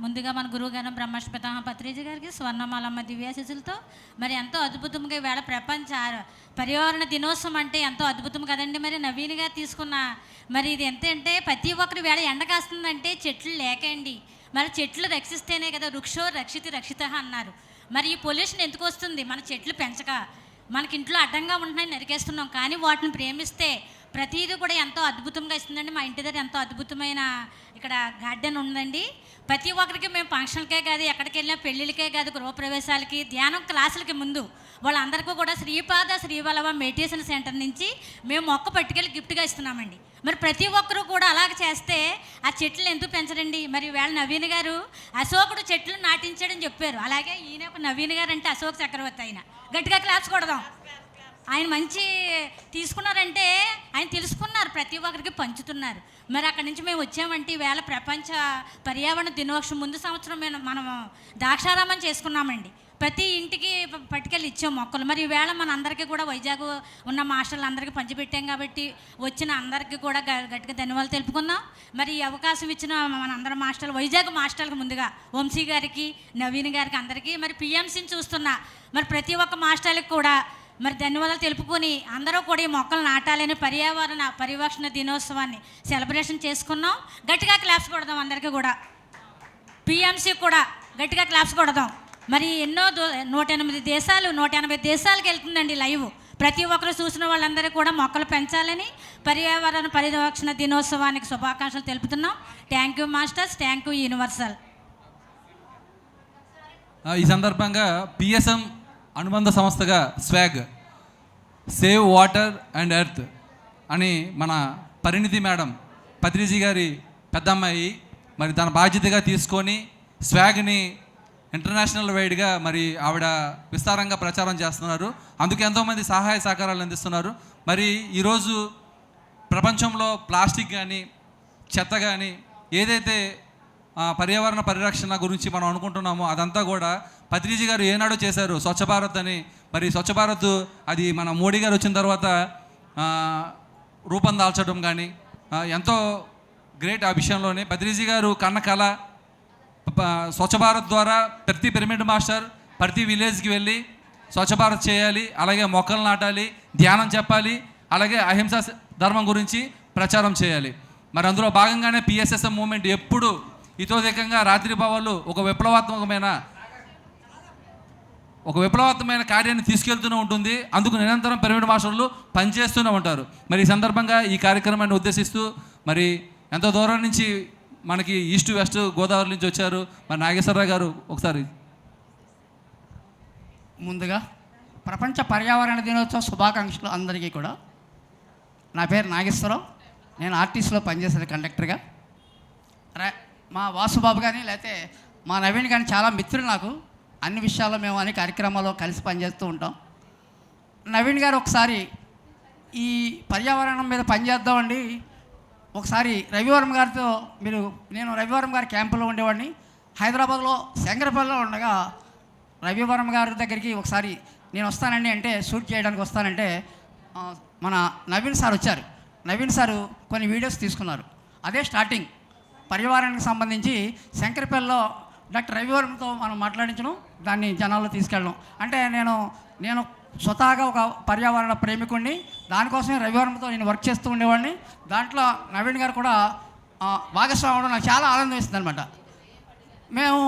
ముందుగా మన గురువుగారు బ్రహ్మర్షి పితామహ పత్రిజీ గారికి స్వర్ణమాలమ్మ దివ్యాశీస్సులతో మరి ఎంతో అద్భుతంగా ఈవేళ ప్రపంచ పర్యావరణ దినోత్సవం అంటే ఎంతో అద్భుతం కదండి. మరి నవీన్ గారు తీసుకున్న మరి ఇది ఎంత అంటే ప్రతి ఒక్కరు వేళ ఎండ కాస్తుందంటే చెట్లు లేకండి. మరి చెట్లు రక్షిస్తేనే కదా, వృక్షో రక్షితి రక్షిత అన్నారు. మరి ఈ పొల్యూషన్ ఎందుకు వస్తుంది? మన చెట్లు పెంచక మనకి ఇంట్లో అడ్డంగా ఉంటున్నాయి నరికేస్తున్నాం. కానీ వాటిని ప్రేమిస్తే ప్రతిదీ కూడా ఎంతో అద్భుతంగా ఇస్తుందండి. మా ఇంటి దగ్గర ఎంతో అద్భుతమైన ఇక్కడ గార్డెన్ ఉందండి. ప్రతి ఒక్కరికి మేము ఫంక్షన్కే కాదు, ఎక్కడికి వెళ్ళినా పెళ్ళిళ్ళకే కాదు, గృహప్రవేశాలకి, ధ్యానం క్లాసులకి ముందు వాళ్ళందరికీ కూడా శ్రీపాద శ్రీవల్లభ మెడిటేషన్ సెంటర్ నుంచి మేము మొక్క పట్టుకెళ్ళి గిఫ్ట్గా ఇస్తున్నామండి. మరి ప్రతి ఒక్కరూ కూడా అలాగ చేస్తే ఆ చెట్లు ఎందుకు పెంచడండి? మరి వేళ నవీన్ గారు అశోకుడు చెట్లు నాటించాడని చెప్పారు. అలాగే ఈయన నవీన్ గారు అంటే అశోక్ చక్రవర్తి. ఆయన గట్టిగా క్లాస్ కొడదాం. ఆయన మంచి తీసుకున్నారంటే ఆయన తెలుసుకున్నారు, ప్రతి ఒక్కరికి పంచుతున్నారు. మరి అక్కడి నుంచి మేము వచ్చామంటే ఈవేళ ప్రపంచ పర్యావరణ దినోత్సవం ముందు సంవత్సరం మనం ద్రాక్షారామం చేసుకున్నామండి. ప్రతి ఇంటికి పట్టుకెళ్ళి ఇచ్చాం మొక్కలు. మరి ఈవేళ మన అందరికీ కూడా వైజాగ్ ఉన్న మాస్టర్లు అందరికీ పంచిపెట్టాం కాబట్టి వచ్చిన అందరికీ కూడా గట్టిగా ధన్యవాదాలు తెలుపుకుందాం. మరి ఈ అవకాశం ఇచ్చిన మన అందరం మాస్టర్లు, వైజాగ్ మాస్టర్లకు ముందుగా వంశీ గారికి, నవీన్ గారికి అందరికీ, మరి పిఎంసీని చూస్తున్న మరి ప్రతి ఒక్క మాస్టర్లకు కూడా మరి ధన్యవాదాలు తెలుపుకొని అందరూ కూడా ఈ మొక్కలు నాటాలని పర్యావరణ పరిరక్షణ దినోత్సవాన్ని సెలబ్రేషన్ చేసుకున్నాం. గట్టిగా క్లాప్స్ కొడదాం. అందరికీ కూడా పిఎంసీ కూడా గట్టిగా క్లాప్స్ కొడదాం. మరి ఎన్నో 180 దేశాలకు వెళ్తుందండి లైవ్. ప్రతి ఒక్కరు చూసిన వాళ్ళందరూ కూడా మొక్కలు పెంచాలని పర్యావరణ పరిరక్షణ దినోత్సవానికి శుభాకాంక్షలు తెలుపుతున్నాం. Thank you masters, thank you universal. ఈ సందర్భంగా పిఎస్ఎం అనుబంధ సంస్థగా swag save water and earth అని మన పరిణితి మేడం పత్రిజీ గారి పెద్దమ్మాయి మరి తన బాధ్యతగా తీసుకొని స్వాగ్ని ఇంటర్నేషనల్ వైడ్గా మరి ఆవిడ విస్తారంగా ప్రచారం చేస్తున్నారు. అందుకు ఎంతోమంది సహాయ సహకారాలు అందిస్తున్నారు. మరి ఈరోజు ప్రపంచంలో ప్లాస్టిక్ కానీ చెత్త కానీ ఏదైతే పర్యావరణ పరిరక్షణ గురించి మనం అనుకుంటున్నామో అదంతా కూడా పత్రిజీ గారు ఏనాడో చేశారు స్వచ్ఛ భారత్ అని. మరి స్వచ్ఛ భారత్ అది మన మోడీ గారు వచ్చిన తర్వాత రూపం దాల్చడం కానీ ఎంతో గ్రేట్. ఆ విషయంలోనే పత్రిజీ గారు కన్న కళ స్వచ్ఛ భారత్ ద్వారా ప్రతి పిరమిడ్ మాస్టర్ ప్రతి విలేజ్కి వెళ్ళి స్వచ్ఛ భారత్ చేయాలి, అలాగే మొక్కలు నాటాలి, ధ్యానం చెప్పాలి, అలాగే అహింసా ధర్మం గురించి ప్రచారం చేయాలి. మరి అందులో భాగంగానే పిఎస్ఎస్ఎం మూమెంట్ ఎప్పుడు ఇతోధికంగా రాత్రి భావాలు ఒక విప్లవాత్మకమైన కార్యాన్ని తీసుకెళ్తూనే ఉంటుంది. అందుకు నిరంతరం పిరమిడ్ మాస్టర్లు పనిచేస్తూనే ఉంటారు. మరి ఈ సందర్భంగా ఈ కార్యక్రమాన్ని ఉద్దేశిస్తూ మరి ఎంతో దూరం నుంచి మనకి ఈస్ట్ వెస్ట్ గోదావరి నుంచి వచ్చారు మరి నాగేశ్వరరావు గారు. ఒకసారి ముందుగా ప్రపంచ పర్యావరణ దినోత్సవ శుభాకాంక్షలు అందరికీ కూడా. నా పేరు నాగేశ్వరరావు, నేను ఆర్టీసీలో పనిచేసేది కండక్టర్గా. మా వాసుబాబు కానీ లేకపోతే మా నవీన్ కానీ చాలా మిత్రులు నాకు. అన్ని విషయాల్లో మేము అన్ని కార్యక్రమాల్లో కలిసి పనిచేస్తూ ఉంటాం. నవీన్ గారు ఒకసారి ఈ పర్యావరణం మీద పనిచేద్దామండి, ఒకసారి రవివర్మ గారితో నేను రవివర్మ గారి క్యాంపులో ఉండేవాడిని. హైదరాబాద్లో శంకరపల్లిలో ఉండగా రవివర్మ గారి దగ్గరికి ఒకసారి నేను వస్తానండి అంటే షూట్ చేయడానికి వస్తానంటే మన నవీన్ సార్ వచ్చారు. నవీన్ సారు కొన్ని వీడియోస్ తీసుకున్నారు. అదే స్టార్టింగ్ పర్యావరణానికి సంబంధించి శంకరపల్లిలో డాక్టర్ రవివర్మతో మనం మాట్లాడించడం, దాన్ని జనాల్లో తీసుకెళ్ళడం. అంటే నేను స్వతహాగా ఒక పర్యావరణ ప్రేమికుడిని, దానికోసమే రవివర్మతో నేను వర్క్ చేస్తూ ఉండేవాడిని. దాంట్లో నవీన్ గారు కూడా భాగస్వామి అవడం నాకు చాలా ఆనందం ఇస్తుంది అనమాట. మేము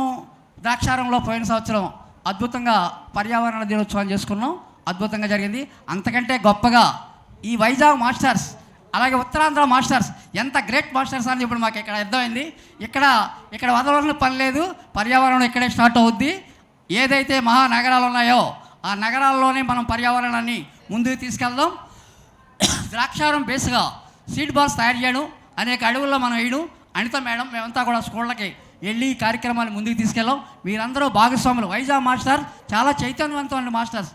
ద్రాక్షారంలో పోయిన సంవత్సరం అద్భుతంగా పర్యావరణ దినోత్సవం చేసుకున్నాం, అద్భుతంగా జరిగింది. అంతకంటే గొప్పగా ఈ వైజాగ్ మాస్టర్స్ అలాగే ఉత్తరాంధ్ర మాస్టర్స్ ఎంత గ్రేట్ మాస్టర్స్ అని ఇప్పుడు మాకు ఇక్కడ అర్థమైంది. ఇక్కడ వదలవలసిన పని లేదు, పర్యావరణం ఇక్కడే స్టార్ట్ అవుద్ది. ఏదైతే మహానగరాలు ఉన్నాయో ఆ నగరాల్లోనే మనం పర్యావరణాన్ని ముందుకు తీసుకెళ్దాం. ద్రాక్షారం బేస్గా సీడ్ బాల్స్ తయారు చేయడం, అనేక అడవుల్లో మనం వేయడం. అనిత మేడం మేమంతా కూడా స్కూళ్ళకి వెళ్ళి ఈ కార్యక్రమాన్ని ముందుకు తీసుకెళ్ళాం. మీరందరూ భాగస్వాములు. వైజాగ్ మాస్టర్ చాలా చైతన్యవంతమైన మాస్టర్స్.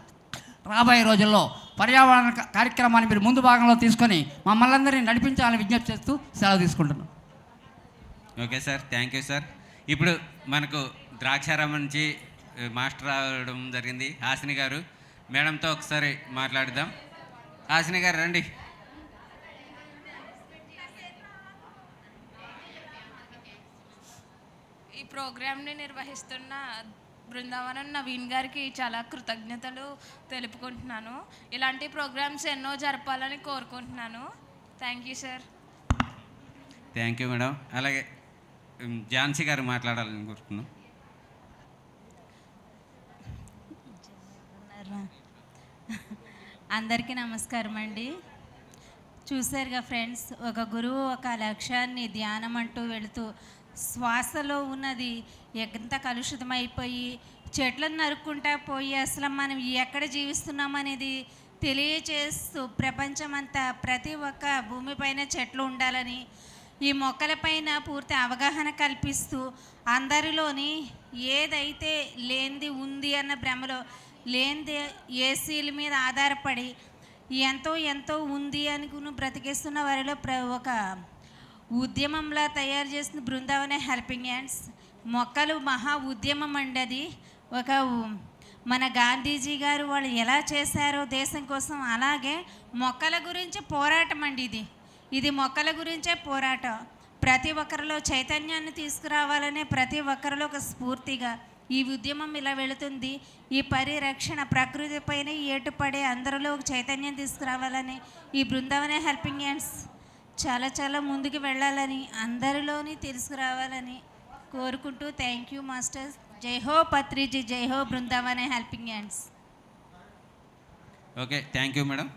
రాబోయే రోజుల్లో పర్యావరణ కార్యక్రమాన్ని మీరు ముందు భాగంలో తీసుకొని మమ్మల్ని అందరినీ నడిపించాలని విజ్ఞప్తి చేస్తూ సెలవు తీసుకుంటున్నాం. Okay sir, thank you sir. ఇప్పుడు మనకు ద్రాక్షారామం నుంచి మాస్టర్ రావడం జరిగింది హాసిని గారు. మేడంతో ఒకసారి మాట్లాడదాం. హాసిని గారు రండి. ఈ ప్రోగ్రామ్ని నిర్వహిస్తున్న బృందావనం నవీన్ గారికి చాలా కృతజ్ఞతలు తెలుపుకుంటున్నాను. ఇలాంటి ప్రోగ్రామ్స్ ఎన్నో జరపాలని కోరుకుంటున్నాను. Thank you sir. Thank you madam. అలాగే ఝాన్సీ గారు మాట్లాడాలని కోరుతున్నాం. అందరికీ నమస్కారం అండి. చూసారుగా ఫ్రెండ్స్, ఒక గురువు ఒక లక్ష్యాన్ని ధ్యానం అంటూ వెళుతూ శ్వాసలో ఉన్నది ఎంత కలుషితమైపోయి చెట్లను నరుక్కుంటా పోయి అసలు మనం ఎక్కడ జీవిస్తున్నాం అనేది తెలియచేస్తూ ప్రపంచమంతా ప్రతి ఒక్క భూమిపైన చెట్లు ఉండాలని, ఈ మొక్కలపైన పూర్తి అవగాహన కల్పిస్తూ అందరిలోని ఏదైతే లేనిది ఉంది అన్న భ్రమలో, లేనిది ఏసీల మీద ఆధారపడి ఎంతో ఎంతో ఉంది అనుకుని బ్రతికేస్తున్న వారిలో ఒక ఉద్యమంలా తయారు చేసిన బృందావన హెల్పింగ్ హ్యాండ్స్. మొక్కలు మహా ఉద్యమం అండి. అది ఒక మన గాంధీజీ గారు వాళ్ళు ఎలా చేశారో దేశం కోసం, అలాగే మొక్కల గురించి పోరాటం అండి. ఇది మొక్కల గురించే పోరాటం. ప్రతి ఒక్కరిలో చైతన్యాన్ని తీసుకురావాలనే ప్రతి ఒక్కరిలో ఒక స్ఫూర్తిగా ఈ ఉద్యమం ఇలా వెళుతుంది. ఈ పరిరక్షణ ప్రకృతి పైన ఏటుపడే అందరిలో ఒక చైతన్యం తీసుకురావాలని ఈ బృందావన హెల్పింగ్ హ్యాండ్స్ చాలా చాలా ముందుకు వెళ్ళాలని, అందరిలోని తీసుకురావాలని కోరుకుంటూ థ్యాంక్ యూ మాస్టర్స్. జై హో పత్రిజీ, జై హో Brindavana helping hands. Okay, thank you madam.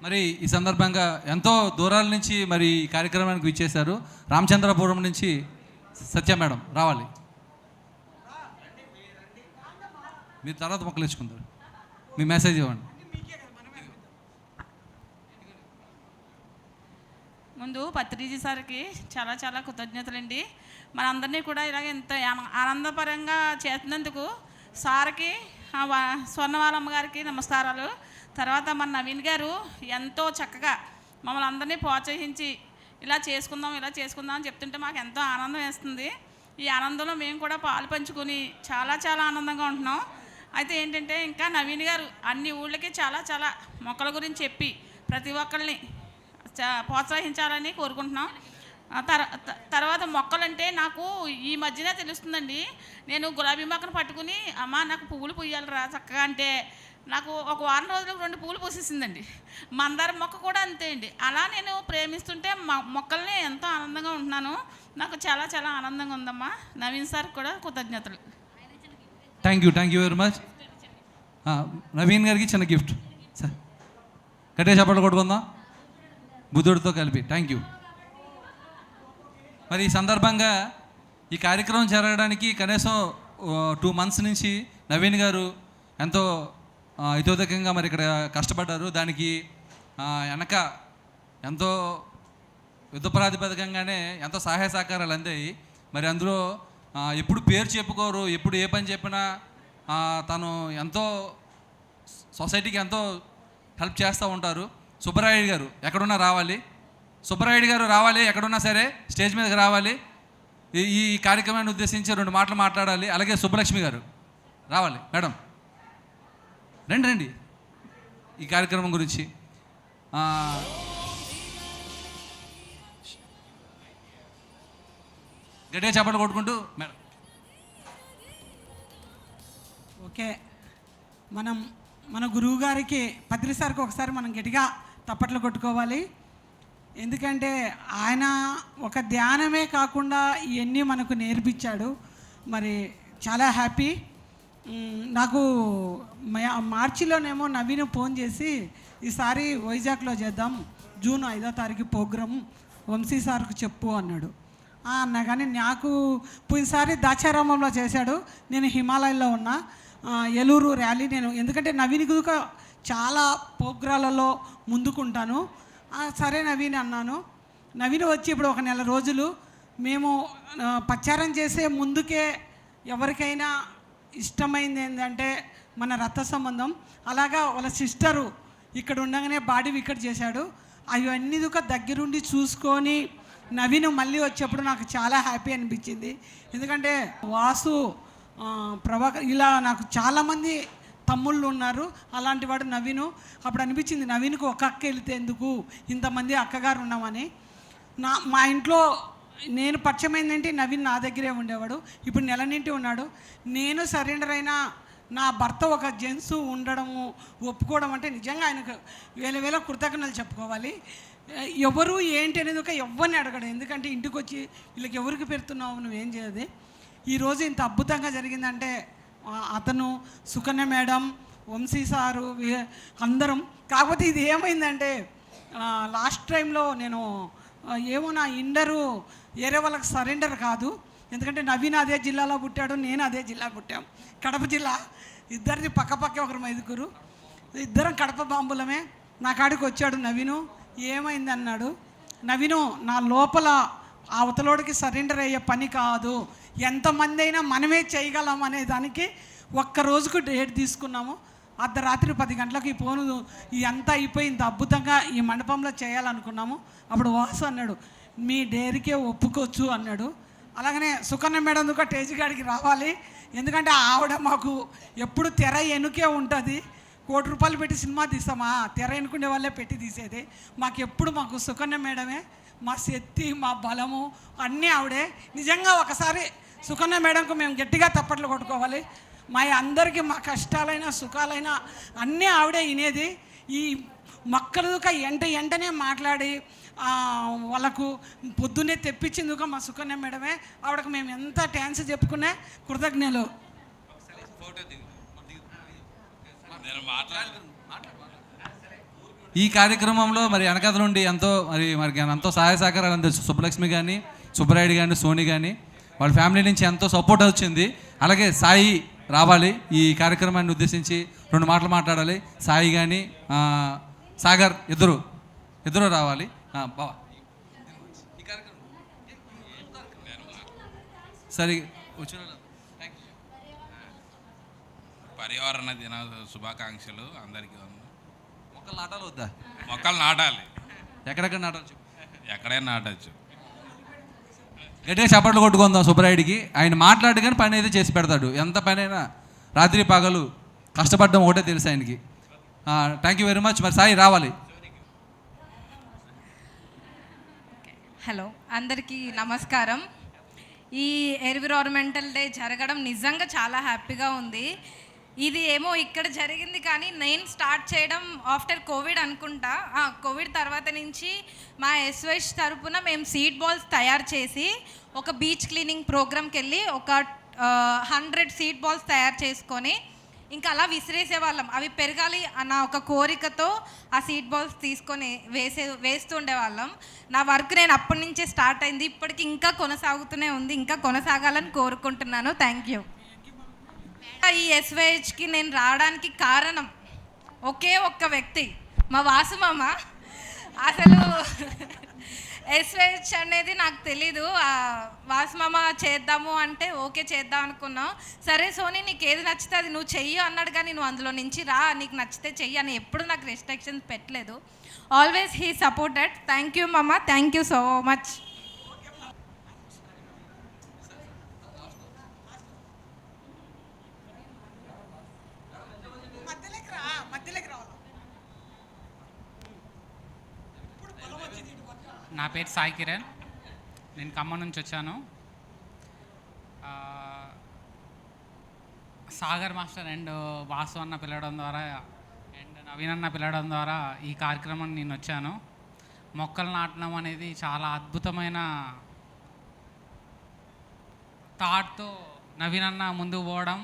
మరి ఈ సందర్భంగా ఎంతో దూరాల నుంచి మరి ఈ కార్యక్రమానికి విచ్చేశారు. రామచంద్రపురం నుంచి సత్య మేడం రావాలి. మీరు తర్వాత మొక్కలు ఇచ్చుకుంటారు. మీ మెసేజ్ ఇవ్వండి. ముందు పత్రిజీ సార్కి చాలా చాలా కృతజ్ఞతలండి. మనందరినీ కూడా ఇలాగ ఇంత ఆనందపరంగా చేసినందుకు సార్కి, స్వర్ణమాలమ్మ గారికి నమస్కారాలు. తర్వాత మన నవీన్ గారు ఎంతో చక్కగా మమ్మల్ని అందరినీ ప్రోత్సహించి ఇలా చేసుకుందాం అని చెప్తుంటే మాకు ఎంతో ఆనందం వేస్తుంది. ఈ ఆనందంలో మేము కూడా పాలు పంచుకొని చాలా చాలా ఆనందంగా ఉంటున్నాం. అయితే ఏంటంటే ఇంకా నవీన్ గారు అన్ని ఊళ్ళకి చాలా చాలా మొక్కల గురించి చెప్పి ప్రతి ఒక్కరిని ప్రోత్సహించాలని కోరుకుంటున్నాం. తర్వాత మొక్కలంటే నాకు ఈ మధ్యనే తెలుస్తుందండి. నేను గులాబీ మొక్కను పట్టుకుని అమ్మ నాకు పువ్వులు పూయాలిరా చక్కగా అంటే నాకు ఒక వారం రోజులకు 2 పువ్వులు పూసేసిందండి. మందార మొక్క కూడా అంతే అండి. అలా నేను ప్రేమిస్తుంటే మొక్కల్ని ఎంతో ఆనందంగా ఉంటున్నాను. నాకు చాలా చాలా ఆనందంగా ఉందమ్మా. నవీన్ సార్ కూడా కృతజ్ఞతలు. Thank you very much. Naveen గారికి చిన్న గిఫ్ట్ సార్, గట్టిగా చప్పట్లు కొట్టుకుందాం బుద్ధుడితో కలిపి. Thank you. మరి ఈ సందర్భంగా ఈ కార్యక్రమం జరగడానికి కనీసం 2 months నుంచి నవీన్ గారు ఎంతో హితోదకంగా మరి ఇక్కడ కష్టపడ్డారు. దానికి వెనక ఎంతో యుద్ధ ప్రాతిపదికంగానే ఎంతో సహాయ సహకారాలు అందాయి. మరి అందులో ఎప్పుడు పేరు చెప్పుకోరు, ఎప్పుడు ఏ పని చెప్పినా తను ఎంతో సొసైటీకి ఎంతో హెల్ప్ చేస్తూ ఉంటారు. సుబ్బరాయుడు గారు ఎక్కడున్నా రావాలి, సుబ్బరాయుడు గారు రావాలి, ఎక్కడున్నా సరే స్టేజ్ మీదకి రావాలి. ఈ కార్యక్రమాన్ని ఉద్దేశించి 2 మాటలు మాట్లాడాలి. అలాగే సుబ్బలక్ష్మి గారు రావాలి. మేడం రండి ఈ కార్యక్రమం గురించి. గట్టిగా చప్పట్లు కొట్టుకుంటూ మేడం. ఓకే, మన గురువు గారికి పత్రి సార్కి ఒకసారి మనం గట్టిగా తప్పట్లు కొట్టుకోవాలి. ఎందుకంటే ఆయన ఒక ధ్యానమే కాకుండా ఇవన్నీ మనకు నేర్పించాడు. మరి చాలా హ్యాపీ. నాకు మార్చిలోనేమో నవీన్ ఫోన్ చేసి ఈసారి వైజాగ్లో చేద్దాం, June 5వ తారీఖు ప్రోగ్రాం వంశీ సార్కు చెప్పు అన్నాడు. అన్నా కానీ నాకు పోయినసారి దాచారామంలో చేశాడు, నేను హిమాలయాల్లో ఉన్నా, ఏలూరు ర్యాలీ నేను, ఎందుకంటే నవీన్ గురుక చాలా ప్రోగ్రాలలో ముందుకుంటాను. సరే నవీన్ అన్నాను. నవీన్ వచ్చి ఇప్పుడు 1 నెల రోజులు మేము ప్రచారం చేసే ముందుకే ఎవరికైనా ఇష్టమైంది ఏంటంటే మన రక్త సంబంధం. అలాగా వాళ్ళ సిస్టరు ఇక్కడ ఉండగానే బాడీ వికెట్ చేశాడు. అవన్నీ దగ్గరుండి చూసుకొని నవీన్ మళ్ళీ వచ్చేప్పుడు నాకు చాలా హ్యాపీ అనిపించింది. ఎందుకంటే వాసు, ప్రభాకర్ ఇలా నాకు చాలామంది తమ్ముళ్ళు ఉన్నారు. అలాంటి వాడు నవీను. అప్పుడు అనిపించింది నవీన్కి ఒక అక్క వెళితే ఎందుకు, ఇంతమంది అక్కగారు ఉన్నామని. మా ఇంట్లో నేను పరిచయం ఏంటంటే నవీన్ నా దగ్గరే ఉండేవాడు. ఇప్పుడు నెల నింటి ఉన్నాడు. నేను సరెండర్ అయినా నా భర్త ఒక జెంట్స్ ఉండడము ఒప్పుకోవడం అంటే నిజంగా ఆయనకు వేల కృతజ్ఞతలు చెప్పుకోవాలి. ఎవరు ఏంటి అనేది ఎవరిని అడగడు. ఎందుకంటే ఇంటికి వచ్చి వీళ్ళకి ఎవరికి పెడుతున్నావు నువ్వేం చేయదు. ఈరోజు ఇంత అద్భుతంగా జరిగిందంటే అతను, సుకన్య మేడం, వంశీ సారు అందరం. కాకపోతే ఇది ఏమైందంటే లాస్ట్ టైంలో నేను నా ఇండరు వేరే వాళ్ళకి సరెండర్ కాదు. ఎందుకంటే నవీన్ అదే జిల్లాలో పుట్టాడు, నేను అదే జిల్లా పుట్టాం, కడప జిల్లా. ఇద్దరిది పక్కపక్కే, ఒకరు 5గురు, ఇద్దరం కడప బాంబులమే. నా కాడికి వచ్చాడు నవీను. ఏమైంది అన్నాడు. నవీను నా లోపల అవతలోడికి సరెండర్ అయ్యే పని కాదు, ఎంతమంది అయినా మనమే చేయగలం అనే దానికి 1 రోజుకు డేట్ తీసుకున్నాము. అర్ధరాత్రి 10 గంటలకు ఈ ఫోను అంతా అయిపోయి ఇంత అద్భుతంగా ఈ మండపంలో చేయాలనుకున్నాము. అప్పుడు వాసు అన్నాడు మీ డేరికే ఒప్పుకోవచ్చు అన్నాడు. అలాగనే సుకన్య మేడం టేజీ గాడికి రావాలి. ఎందుకంటే ఆవిడ మాకు ఎప్పుడు తెర ఎనుకే ఉంటుంది. ₹1 కోటి పెట్టి సినిమా తీస్తామా, తెర ఎనుకునే వాళ్ళే పెట్టి తీసేది. మాకు సుకన్య మేడమే మా శక్తి, మా బలము అన్నీ ఆవిడే. నిజంగా ఒకసారి సుకన్య మేడంకు మేము గట్టిగా తప్పట్లు కొట్టుకోవాలి. మా అందరికీ మా కష్టాలైనా సుఖాలైనా అన్నీ ఆవిడే వినేది. ఈ మొక్కలుగా వెంటనే మాట్లాడి వాళ్ళకు పొద్దున్నే తెప్పించిందుక మా సుకన్య మేడమే. ఆవిడకు మేము ఎంత థ్యాంక్స్ చెప్పుకునే కృతజ్ఞలు. ఈ కార్యక్రమంలో మరి వెనకథ నుండి మనకి ఎంతో సహాయ సహకారాలు అందించు సుబ్బలక్ష్మి కానీ, సుబ్బరాయుడు కానీ, సోని కానీ వాళ్ళ ఫ్యామిలీ నుంచి ఎంతో సపోర్ట్ వచ్చింది. అలాగే సాయి రావాలి, ఈ కార్యక్రమాన్ని ఉద్దేశించి 2 మాటలు మాట్లాడాలి. సాయి కానీ సాగర్ ఇద్దరు రావాలి. బావా సరే వచ్చిన పర్యావరణ దిన శుభాకాంక్షలు అందరికీ. మొక్కలు నాటాలి వద్దా? మొక్కలు నాటాలి. ఎక్కడెక్కడ నాటాలి? ఎక్కడైనా నాటచ్చు. గట్టిగా చప్పట్లు కొట్టుకుందాం సుబ్బరాయుడికి. ఆయన మాట్లాడగానే పని అయితే చేసి పెడతాడు. ఎంత పనైనా రాత్రి పగలు కష్టపడడం ఒకటే తెలుసు ఆయనకి. Thank you very much. మరి సాయి రావాలి. హలో, అందరికీ నమస్కారం. ఈ ఎన్విరాన్మెంటల్ డే జరగడం నిజంగా చాలా హ్యాపీగా ఉంది. ఇది ఏమో ఇక్కడ జరిగింది, కానీ నేను స్టార్ట్ చేయడం ఆఫ్టర్ కోవిడ్ అనుకుంటా. కోవిడ్ తర్వాత నుంచి మా ఎస్వైష్ తరపున మేము సీడ్ బాల్స్ తయారు చేసి ఒక బీచ్ క్లీనింగ్ ప్రోగ్రామ్కి వెళ్ళి ఒక 100 సీడ్ బాల్స్ తయారు చేసుకొని ఇంకా అలా విసిరేసే వాళ్ళం. అవి పెరగాలి అన్న ఒక కోరికతో ఆ సీడ్ బాల్స్ తీసుకొని వేస్తుండే వాళ్ళం. నా వర్క్ నేను అప్పటి నుంచే స్టార్ట్ అయింది, ఇప్పటికి ఇంకా కొనసాగుతూనే ఉంది. ఇంకా కొనసాగాలని కోరుకుంటున్నాను. Thank you. ఈ ఎస్వైహెచ్కి నేను రావడానికి కారణం ఒకే ఒక్క వ్యక్తి, మా వాసుమామ. అసలు ఎస్వైహెచ్ అనేది నాకు తెలీదు. వాసుమామ చేద్దాము అంటే ఓకే చేద్దాం అనుకున్నాం. సరే సోనీ, నీకు ఏది నచ్చితే అది నువ్వు చెయ్యి అన్నాడు, కానీ నువ్వు అందులో నుంచి రా, నీకు నచ్చితే చెయ్యి అని ఎప్పుడు నాకు రెస్ట్రిక్షన్స్ పెట్టలేదు. Always he supported. Thank you మామ, థ్యాంక్ యూ సో మచ్. నా పేరు సాయి కిరణ్, నేను ఖమ్మం నుంచి వచ్చాను. సాగర్ మాస్టర్ అండ్ వాసు అన్న పిలవడం ద్వారా అండ్ నవీన్ అన్న పిలవడం ద్వారా ఈ కార్యక్రమం నేను వచ్చాను. మొక్కలు నాటడం అనేది చాలా అద్భుతమైన థాట్తో నవీన్ అన్న ముందుకు పోవడం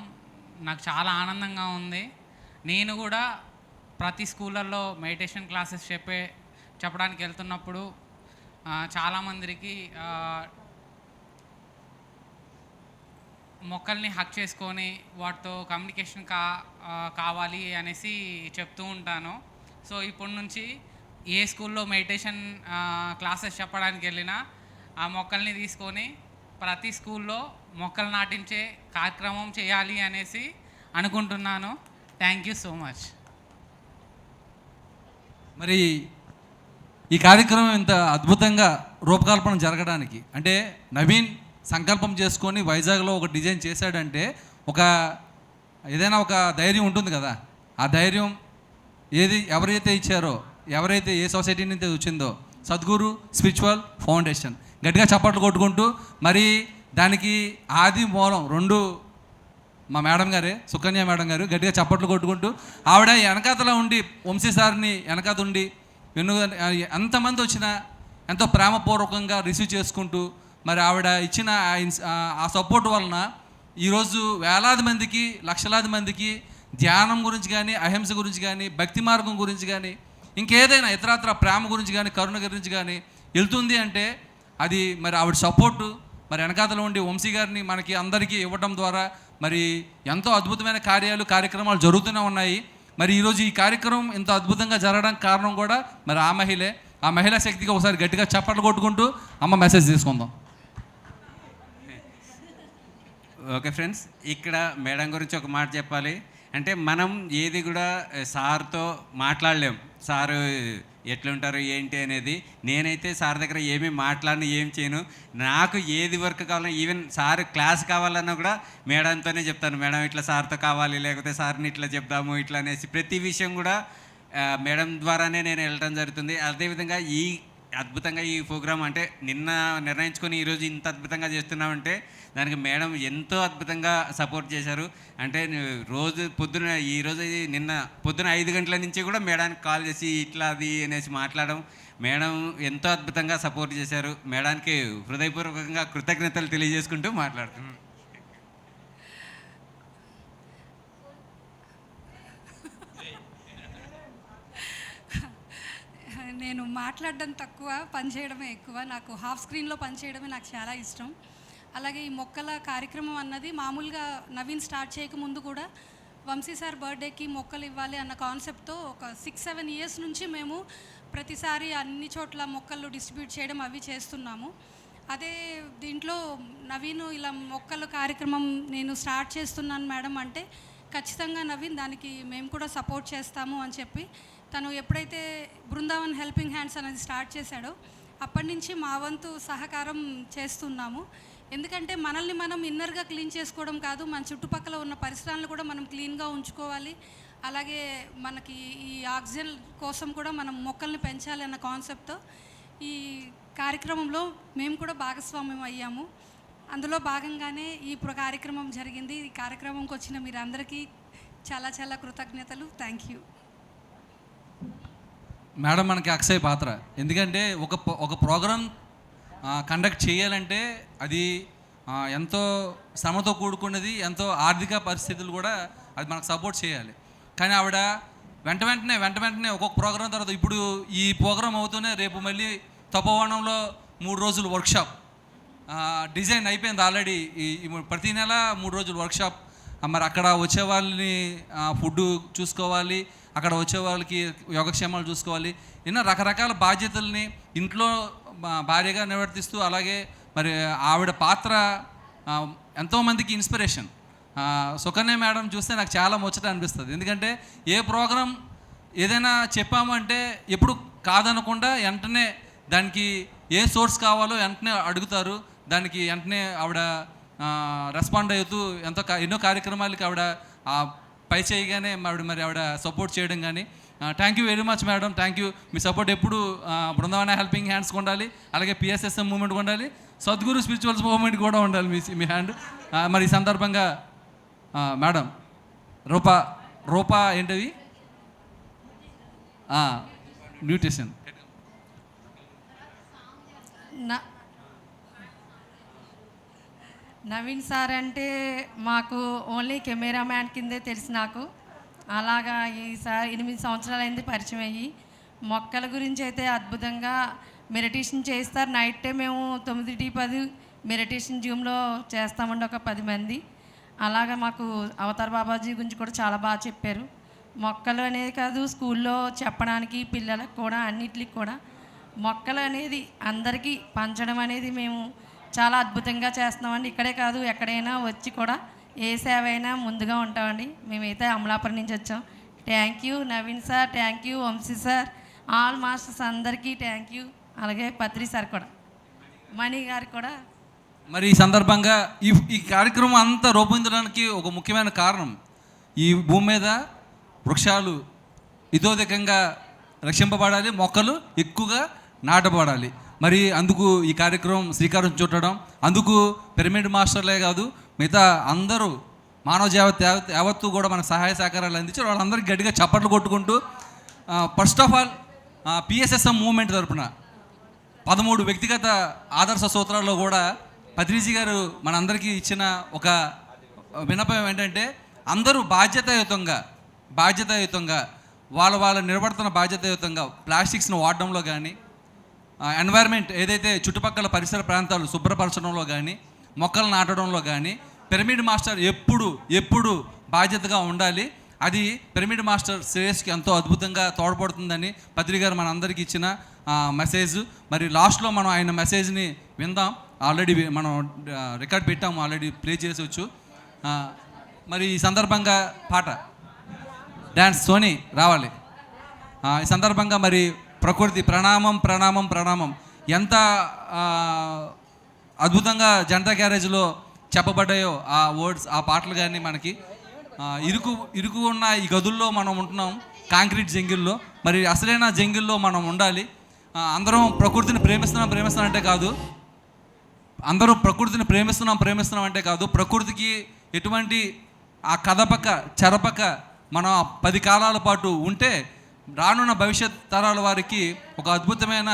నాకు చాలా ఆనందంగా ఉంది. నేను కూడా ప్రతి స్కూళ్ళల్లో మెడిటేషన్ క్లాసెస్ చెప్పడానికి వెళ్తున్నప్పుడు చాలామందికి మొక్కల్ని హక్ చేసుకొని వాటితో కమ్యూనికేషన్ కావాలి అనేసి చెప్తూ ఉంటాను. సో ఇప్పటి నుంచి ఏ స్కూల్లో మెడిటేషన్ క్లాసెస్ చెప్పడానికి వెళ్ళినా ఆ మొక్కల్ని తీసుకొని ప్రతి స్కూల్లో మొక్కలు నాటించే కార్యక్రమం చేయాలి అనేసి అనుకుంటున్నాను. Thank you so much. మరి ఈ కార్యక్రమం ఇంత అద్భుతంగా రూపకల్పన జరగడానికి అంటే నవీన్ సంకల్పం చేసుకొని వైజాగ్లో ఒక డిజైన్ చేశాడంటే ఏదైనా ఒక ధైర్యం ఉంటుంది కదా. ఆ ధైర్యం ఎవరైతే ఇచ్చారో, ఎవరైతే ఏ సొసైటీ నుంచి వచ్చిందో, సద్గురు స్పిరిచువల్ ఫౌండేషన్. గట్టిగా చప్పట్లు కొట్టుకుంటూ మరి దానికి ఆది మూలం 2 మా మేడం గారే, సుకన్య మేడం గారు. గట్టిగా చప్పట్లు కొట్టుకుంటూ ఆవిడ వెనకాతలో ఉండి వంశీ సార్ని వెనకాత ఉండి ఎంతమంది వచ్చినా ఎంతో ప్రేమపూర్వకంగా రిసీవ్ చేసుకుంటూ మరి ఆవిడ ఇచ్చిన ఆ సపోర్ట్ వలన ఈరోజు వేలాది మందికి, లక్షలాది మందికి ధ్యానం గురించి కానీ, అహింస గురించి కానీ, భక్తి మార్గం గురించి కానీ, ఇంకేదైనా ఇతరత్ర ప్రేమ గురించి కానీ, కరుణ గురించి కానీ వెళ్తుంది అంటే అది మరి ఆవిడ సపోర్టు మరి వెనకాతలో ఉండి వంశీ గారిని మనకి అందరికీ ఇవ్వడం ద్వారా మరి ఎంతో అద్భుతమైన కార్యక్రమాలు జరుగుతూనే ఉన్నాయి. మరి ఈరోజు ఈ కార్యక్రమం ఇంత అద్భుతంగా జరగడానికి కారణం కూడా మరి ఆ మహిళే. ఆ మహిళా శక్తికి ఒకసారి గట్టిగా చప్పట్లు కొట్టుకుంటూ అమ్మ మెసేజ్ తీసుకుందాం. ఓకే ఫ్రెండ్స్, ఇక్కడ మేడం గురించి ఒక మాట చెప్పాలి. అంటే మనం ఏది కూడా సార్తో మాట్లాడలేం. సారు ఎట్లుంటారు ఏంటి అనేది. నేనైతే సార్ దగ్గర ఏమీ మాట్లాడను, ఏం చేయను. నాకు ఏది వర్క్ కావాలన్నా, ఈవెన్ సార్ క్లాస్ కావాలన్నా కూడా మేడంతోనే చెప్తాను. మేడం ఇట్లా సార్తో కావాలి, లేకపోతే సార్ని ఇట్లా చెప్దాము ఇట్లా అనేసి ప్రతి విషయం కూడా మేడం ద్వారానే నేను వెళ్ళడం జరుగుతుంది. అదేవిధంగా అద్భుతంగా ఈ ప్రోగ్రామ్ అంటే నిన్న నిర్ణయించుకొని ఈరోజు ఇంత అద్భుతంగా చేస్తున్నామంటే దానికి మేడం ఎంతో అద్భుతంగా సపోర్ట్ చేశారు. అంటే రోజు నిన్న పొద్దున 5 గంటల నుంచి కూడా మేడానికి కాల్ చేసి ఇట్లా అది అనేసి మాట్లాడడం, మేడం ఎంతో అద్భుతంగా సపోర్ట్ చేశారు. మేడానికి హృదయపూర్వకంగా కృతజ్ఞతలు తెలియజేసుకుంటూ మాట్లాడుతున్నాను. నేను మాట్లాడడం తక్కువ, పనిచేయడమే ఎక్కువ. నాకు హాఫ్ స్క్రీన్లో పనిచేయడమే నాకు చాలా ఇష్టం. అలాగే ఈ మొక్కల కార్యక్రమం అన్నది మామూలుగా నవీన్ స్టార్ట్ చేయకముందు కూడా వంశీ సార్ బర్త్డేకి మొక్కలు ఇవ్వాలి అన్న కాన్సెప్ట్తో ఒక 6-7 ఇయర్స్ నుంచి మేము ప్రతిసారి అన్ని చోట్ల మొక్కలు డిస్ట్రిబ్యూట్ చేయడం అవి చేస్తున్నాము. అదే దీంట్లో నవీన్ ఇలా మొక్కల కార్యక్రమం నేను స్టార్ట్ చేస్తున్నాను మేడం అంటే ఖచ్చితంగా నవీన్ దానికి మేము కూడా సపోర్ట్ చేస్తాము అని చెప్పి తను ఎప్పుడైతే బృందావన్ హెల్పింగ్ హ్యాండ్స్ అనేది స్టార్ట్ చేశాడో అప్పటి నుంచి మా వంతు సహకారం చేస్తున్నాము. ఎందుకంటే మనల్ని మనం ఇన్నర్గా క్లీన్ చేసుకోవడం కాదు, మన చుట్టుపక్కల ఉన్న పరిసరాలను కూడా మనం క్లీన్గా ఉంచుకోవాలి. అలాగే మనకి ఈ ఆక్సిజన్ కోసం కూడా మనం మొక్కల్ని పెంచాలి అన్న కాన్సెప్ట్తో ఈ కార్యక్రమంలో మేము కూడా భాగస్వామ్యం అయ్యాము. అందులో భాగంగానే ఈ కార్యక్రమం జరిగింది. ఈ కార్యక్రమంకి వచ్చిన మీరందరికీ చాలా చాలా కృతజ్ఞతలు. Thank you. మేడం మనకి అక్షయ పాత్ర. ఎందుకంటే ఒక ప్రోగ్రాం కండక్ట్ చేయాలంటే అది ఎంతో శ్రమతో కూడుకున్నది, ఎంతో ఆర్థిక పరిస్థితులు కూడా అది మనకు సపోర్ట్ చేయాలి. కానీ ఆవిడ వెంట వెంటనే ఒక్కొక్క ప్రోగ్రాం తర్వాత ఇప్పుడు ఈ ప్రోగ్రాం అవుతూనే రేపు మళ్ళీ తపోవనంలో 3 రోజులు వర్క్షాప్ డిజైన్ అయిపోయింది ఆల్రెడీ. ప్రతి నెల 3 రోజులు వర్క్షాప్. మరి అక్కడ వచ్చే వాళ్ళని ఫుడ్ చూసుకోవాలి, అక్కడ వచ్చే వాళ్ళకి యోగక్షేమాలు చూసుకోవాలి. ఎన్నో రకరకాల బాధ్యతల్ని ఇంట్లో భార్యగా నిర్వర్తిస్తూ, అలాగే మరి ఆవిడ పాత్ర ఎంతోమందికి ఇన్స్పిరేషన్. సుకన్య మేడం చూస్తే నాకు చాలా ముచ్చట అనిపిస్తుంది. ఎందుకంటే ఏ ప్రోగ్రాం ఏదైనా చెప్పాము అంటే ఎప్పుడు కాదనకుండా వెంటనే దానికి ఏ సోర్స్ కావాలో వెంటనే అడుగుతారు. దానికి వెంటనే ఆవిడ రెస్పాండ్ అవుతూ ఎన్నో కార్యక్రమాలకి ఆవిడ పై చేయగానే ఆవిడ సపోర్ట్ చేయడం కానీ. Thank you very much madam, thank you. Me support ఎప్పుడు బృందావన హెల్పింగ్ హ్యాండ్స్కి ఉండాలి, అలాగే పిఎస్ఎస్ఎం మూమెంట్కి ఉండాలి, సద్గురు స్పిరిచువల్స్ మూమెంట్ కూడా ఉండాలి మీ హ్యాండ్. మరి ఈ సందర్భంగా మేడం రూపా ఏంటవి న్యూట్రిషన్ నవీన్ సార్ అంటే మాకు ఓన్లీ కెమెరామ్యాన్ కిందే తెలుసు నాకు. అలాగా ఈసారి 8 సంవత్సరాలైంది పరిచయం అయ్యి. మొక్కల గురించి అయితే అద్భుతంగా మెడిటేషన్ చేస్తారు. నైట్ టైం మేము 9-10 మెడిటేషన్ జూమ్లో చేస్తామండి, ఒక 10 మంది. అలాగా మాకు అవతార్ బాబాజీ గురించి కూడా చాలా బాగా చెప్పారు. మొక్కలు అనేది కాదు, స్కూల్లో చెప్పడానికి పిల్లలకు కూడా అన్నిటికి కూడా మొక్కలు అనేది అందరికీ పంచడం అనేది మేము చాలా అద్భుతంగా చేస్తున్నామండి. ఇక్కడే కాదు ఎక్కడైనా వచ్చి కూడా ఏ సేవ అయినా ముందుగా ఉంటామండి. మేమైతే అమలాపురం నుంచి వచ్చాం. Thank you Naveen sir, thank you Vamsi sir, all masters అందరికీ థ్యాంక్ యూ. అలాగే పత్రి సార్ కూడా, మణి గారు కూడా. మరి ఈ సందర్భంగా ఈ కార్యక్రమం అంతా రూపొందడానికి ఒక ముఖ్యమైన కారణం, ఈ భూమి మీద వృక్షాలు ఇతోధికంగా రక్షింపబడాలి, మొక్కలు ఎక్కువగా నాటబడాలి. మరి అందుకు ఈ కార్యక్రమం శ్రీకారం చుట్టడం, అందుకు పిరమిడ్ మాస్టర్లే కాదు మిగతా అందరూ మానవ యావత్తు కూడా మనకు సహాయ సహకారాలు అందించి వాళ్ళందరికీ గట్టిగా చప్పట్లు కొట్టుకుంటూ, first of all PSSM movement తరపున 13 వ్యక్తిగత ఆదర్శ సూత్రాల్లో కూడా పత్రిజీ గారు మనందరికీ ఇచ్చిన ఒక విన్నపం ఏంటంటే, అందరూ బాధ్యతాయుతంగా వాళ్ళ నిర్వర్తన బాధ్యతాయుతంగా ప్లాస్టిక్స్ను వాడడంలో కానీ, ఎన్వైర్న్మెంట్ ఏదైతే చుట్టుపక్కల పరిసర ప్రాంతాలు శుభ్రపరచడంలో కానీ, మొక్కలు నాటడంలో కానీ పిరమిడ్ మాస్టర్ ఎప్పుడు బాధ్యతగా ఉండాలి. అది పిరమిడ్ మాస్టర్ శ్రేయస్కి ఎంతో అద్భుతంగా తోడ్పడుతుందని పత్రిక గారు మనందరికీ ఇచ్చిన మెసేజ్. మరి లాస్ట్లో మనం ఆయన మెసేజ్ని విందాం. ఆల్రెడీ మనం రికార్డ్ పెట్టాము, ఆల్రెడీ ప్లే చేసవచ్చు. మరి ఈ సందర్భంగా పాట డ్యాన్స్ సోనీ రావాలి. ఈ సందర్భంగా మరి ప్రకృతి ప్రణామం ఎంత అద్భుతంగా జనతా గ్యారేజ్లో చెప్పబడ్డాయో ఆ వర్డ్స్, ఆ పాటలు కానీ మనకి ఇరుకు ఉన్న ఈ గదుల్లో మనం ఉంటున్నాం, కాంక్రీట్ జంగిల్లో. మరి అసలైన జంగిల్లో మనం ఉండాలి. అందరం ప్రకృతిని ప్రేమిస్తున్నాం అంటే కాదు, అందరూ ప్రకృతిని ప్రేమిస్తున్నాం అంటే కాదు, ప్రకృతికి ఎటువంటి ఆ కదపక చెరపక మనం 10 కాలాల పాటు ఉంటే రానున్న భవిష్యత్ తరాల వారికి ఒక అద్భుతమైన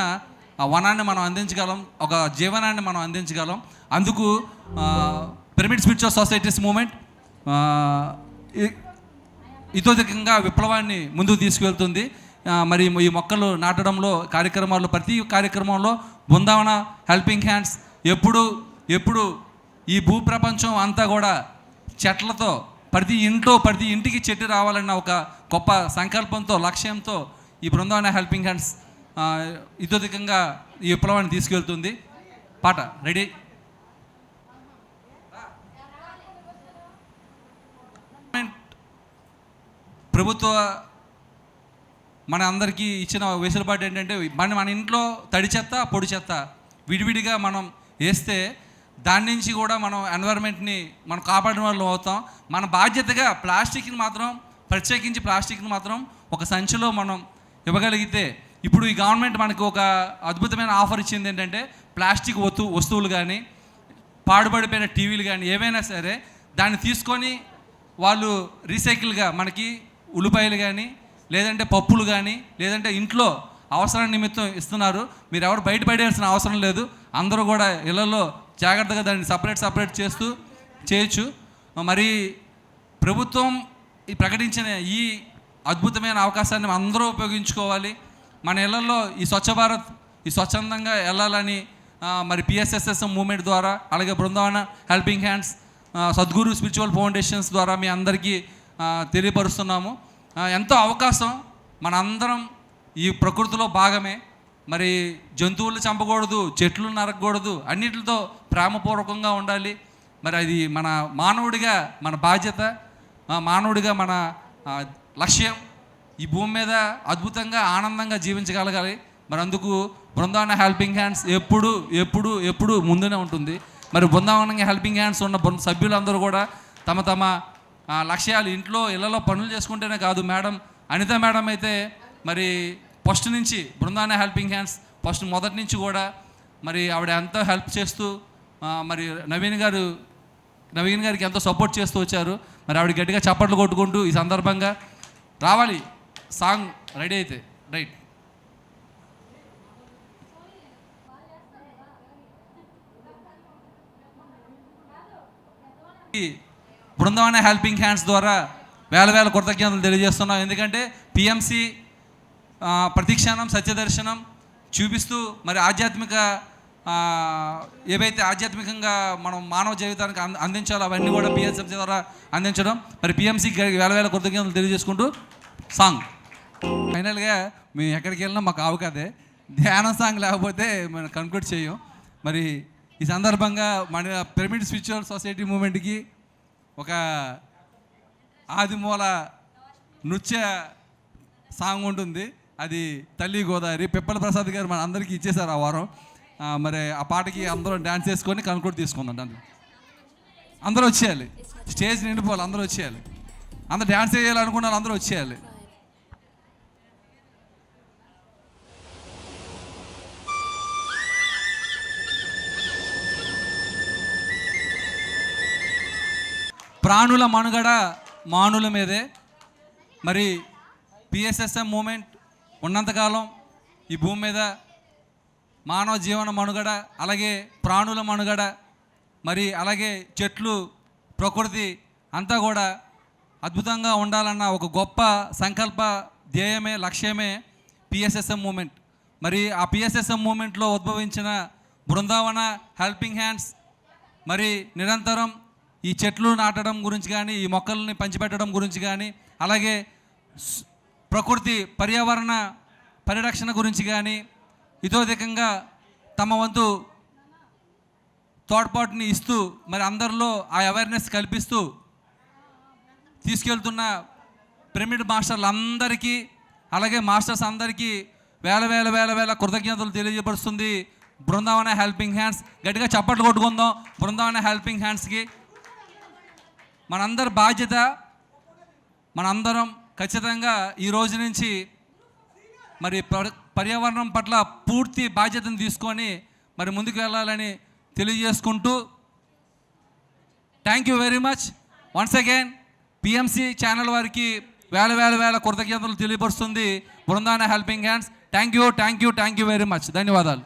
వనాన్ని మనం అందించగలం, ఒక జీవనాన్ని మనం అందించగలం. అందుకు పిరమిడ్ స్పిరిచువల్ సొసైటీస్ మూమెంట్ ఇతోధికంగా విప్లవాన్ని ముందుకు తీసుకువెళ్తుంది. మరి ఈ మొక్కలు నాటడంలో ప్రతి కార్యక్రమంలో బృందావన హెల్పింగ్ హ్యాండ్స్ ఎప్పుడు ఈ భూప్రపంచం అంతా కూడా చెట్లతో, ప్రతి ఇంటికి చెట్టు రావాలన్న ఒక గొప్ప సంకల్పంతో, లక్ష్యంతో ఈ బృందావన హెల్పింగ్ హ్యాండ్స్ ఇతోధికంగా ఈ విప్లవాన్ని తీసుకెళ్తుంది. పాట రెడీ. ప్రభుత్వ మన అందరికీ ఇచ్చిన వెసులుబాటు ఏంటంటే మన ఇంట్లో తడి చెత్త పొడి చెత్త విడివిడిగా మనం వేస్తే దాని నుంచి కూడా మనం ఎన్వైరన్మెంట్ని మనం కాపాడిన వాళ్ళు అవుతాం. మన బాధ్యతగా ప్లాస్టిక్ని మాత్రం, ప్రత్యేకించి ప్లాస్టిక్ని మాత్రం ఒక సంచిలో మనం ఇవ్వగలిగితే, ఇప్పుడు ఈ గవర్నమెంట్ మనకు ఒక అద్భుతమైన ఆఫర్ ఇచ్చింది ఏంటంటే ప్లాస్టిక్ వస్తువులు కానీ పాడుపడిపోయిన టీవీలు కానీ ఏవైనా సరే దాన్ని తీసుకొని వాళ్ళు రీసైకిల్గా మనకి ఉల్లిపాయలు కానీ లేదంటే పప్పులు కానీ లేదంటే ఇంట్లో అవసరం నిమిత్తం ఇస్తున్నారు. మీరు ఎవరు బయట పడేయాల్సిన అవసరం లేదు. అందరూ కూడా ఇళ్లలో జాగ్రత్తగా దాన్ని సపరేట్ చేస్తూ చేయొచ్చు. మరి ప్రభుత్వం ఈ ప్రకటించిన ఈ అద్భుతమైన అవకాశాన్ని అందరూ ఉపయోగించుకోవాలి. మన ఇళ్లలో ఈ స్వచ్ఛ భారత్ ఈ స్వచ్ఛందంగా వెళ్ళాలని మరి పిఎస్ఎస్ఎస్ఎం మూవ్మెంట్ ద్వారా, అలాగే Brindavana helping hands, Sadguru spiritual foundations ద్వారా మీ అందరికీ తెలియపరుస్తున్నాము. ఎంతో అవకాశం, మన అందరం ఈ ప్రకృతిలో భాగమే. మరి జంతువులు చంపకూడదు, చెట్లు నరకకూడదు, అన్నిటితో ప్రేమపూర్వకంగా ఉండాలి. మరి అది మన మానవుడిగా మన బాధ్యత, మానవుడిగా మన లక్ష్యం. ఈ భూమి మీద అద్భుతంగా ఆనందంగా జీవించగలగాలి. మరి అందుకు బృందావన హెల్పింగ్ హ్యాండ్స్ ఎప్పుడు ముందునే ఉంటుంది. మరి బృందావన హెల్పింగ్ హ్యాండ్స్ ఉన్న సభ్యులందరూ కూడా తమ తమ లక్ష్యాలు ఇంట్లో ఇళ్లలో పనులు చేసుకుంటేనే కాదు. మేడం అనిత మేడం అయితే మరి ఫస్ట్ నుంచి బృందావన హెల్పింగ్ హ్యాండ్స్ మొదటి నుంచి కూడా మరి ఆవిడ ఎంతో హెల్ప్ చేస్తూ మరి నవీన్ గారికి ఎంతో సపోర్ట్ చేస్తూ వచ్చారు. మరి ఆవిడ గట్టిగా చప్పట్లు కొట్టుకుంటూ ఈ సందర్భంగా రావాలి. సాంగ్ రెడీ అయితే రైట్. బృందావన హెల్పింగ్ హ్యాండ్స్ ద్వారా వేల కృతజ్ఞతలు తెలియజేస్తున్నాం. ఎందుకంటే పిఎంసి ప్రతిక్షణం సత్యదర్శనం చూపిస్తూ మరి ఆధ్యాత్మిక ఏవైతే ఆధ్యాత్మికంగా మనం మానవ జీవితానికి అందించాలో అవన్నీ కూడా పిఎస్ఎఫ్ ద్వారా అందించడం. మరి పిఎంసికి వేల కృతజ్ఞతలు తెలియజేసుకుంటూ సాంగ్ ఫైనల్గా మేము ఎక్కడికి వెళ్ళినా మాకు ఆవుకదే ధ్యానం సాంగ్ లేకపోతే మనం కన్క్లూడ్ చేయం. మరి ఈ సందర్భంగా మన పిరమిడ్ స్పిరిచువల్ సొసైటీ మూమెంట్కి ఒక ఆదిమూల నృత్య సాంగ్ ఉంటుంది. అది తల్లి గోదావరి పిప్పల ప్రసాద్ గారు మన అందరికీ ఇచ్చేశారు ఆ వారం. మరి ఆ పాటకి అందరూ డ్యాన్స్ చేసుకొని కన్క్లూడ్ తీసుకుందాం. దాన్ని అందరూ వచ్చేయాలి, స్టేజ్ నిండిపోవాలి, అందరూ వచ్చేయాలి, అందరూ డ్యాన్స్ చేయాలనుకున్నారు, అందరూ వచ్చేయాలి. ప్రాణుల మనుగడ మానుల మీదే. మరి పిఎస్ఎస్ఎం మూమెంట్ ఉన్నంతకాలం ఈ భూమి మీద మానవ జీవన మనుగడ, అలాగే ప్రాణుల మనుగడ, మరి అలాగే చెట్లు, ప్రకృతి అంతా కూడా అద్భుతంగా ఉండాలన్న ఒక గొప్ప సంకల్ప ధ్యేయమే, లక్ష్యమే పిఎస్ఎస్ఎం మూమెంట్. మరి ఆ పిఎస్ఎస్ఎం మూమెంట్లో ఉద్భవించిన బృందావన హెల్పింగ్ హ్యాండ్స్ మరి నిరంతరం ఈ చెట్లు నాటడం గురించి కానీ, ఈ మొక్కల్ని పంచిపెట్టడం గురించి కానీ, అలాగే ప్రకృతి పర్యావరణ పరిరక్షణ గురించి కానీ ఇతోధికంగా తమ వంతు తోడ్పాటుని ఇస్తూ మరి అందరిలో ఆ అవేర్నెస్ కల్పిస్తూ తీసుకెళ్తున్న పిరమిడ్ మాస్టర్లందరికీ, అలాగే మాస్టర్స్ అందరికీ వేల కృతజ్ఞతలు తెలియజేపరుస్తుంది బృందావన హెల్పింగ్ హ్యాండ్స్. గట్టిగా చప్పట్లు కొట్టుకుందాం బృందావన హెల్పింగ్ హ్యాండ్స్కి. మనందరి బాధ్యత, మనందరం ఖచ్చితంగా ఈ రోజు నుంచి మరి పర్యావరణం పట్ల పూర్తి బాధ్యతను తీసుకొని మరి ముందుకు వెళ్ళాలని తెలియజేసుకుంటూ thank you very much once again. PMC channel వారికి వేల కృతజ్ఞతలు తెలియపరుస్తుంది Brindavana helping hands. Thank you very much. ధన్యవాదాలు.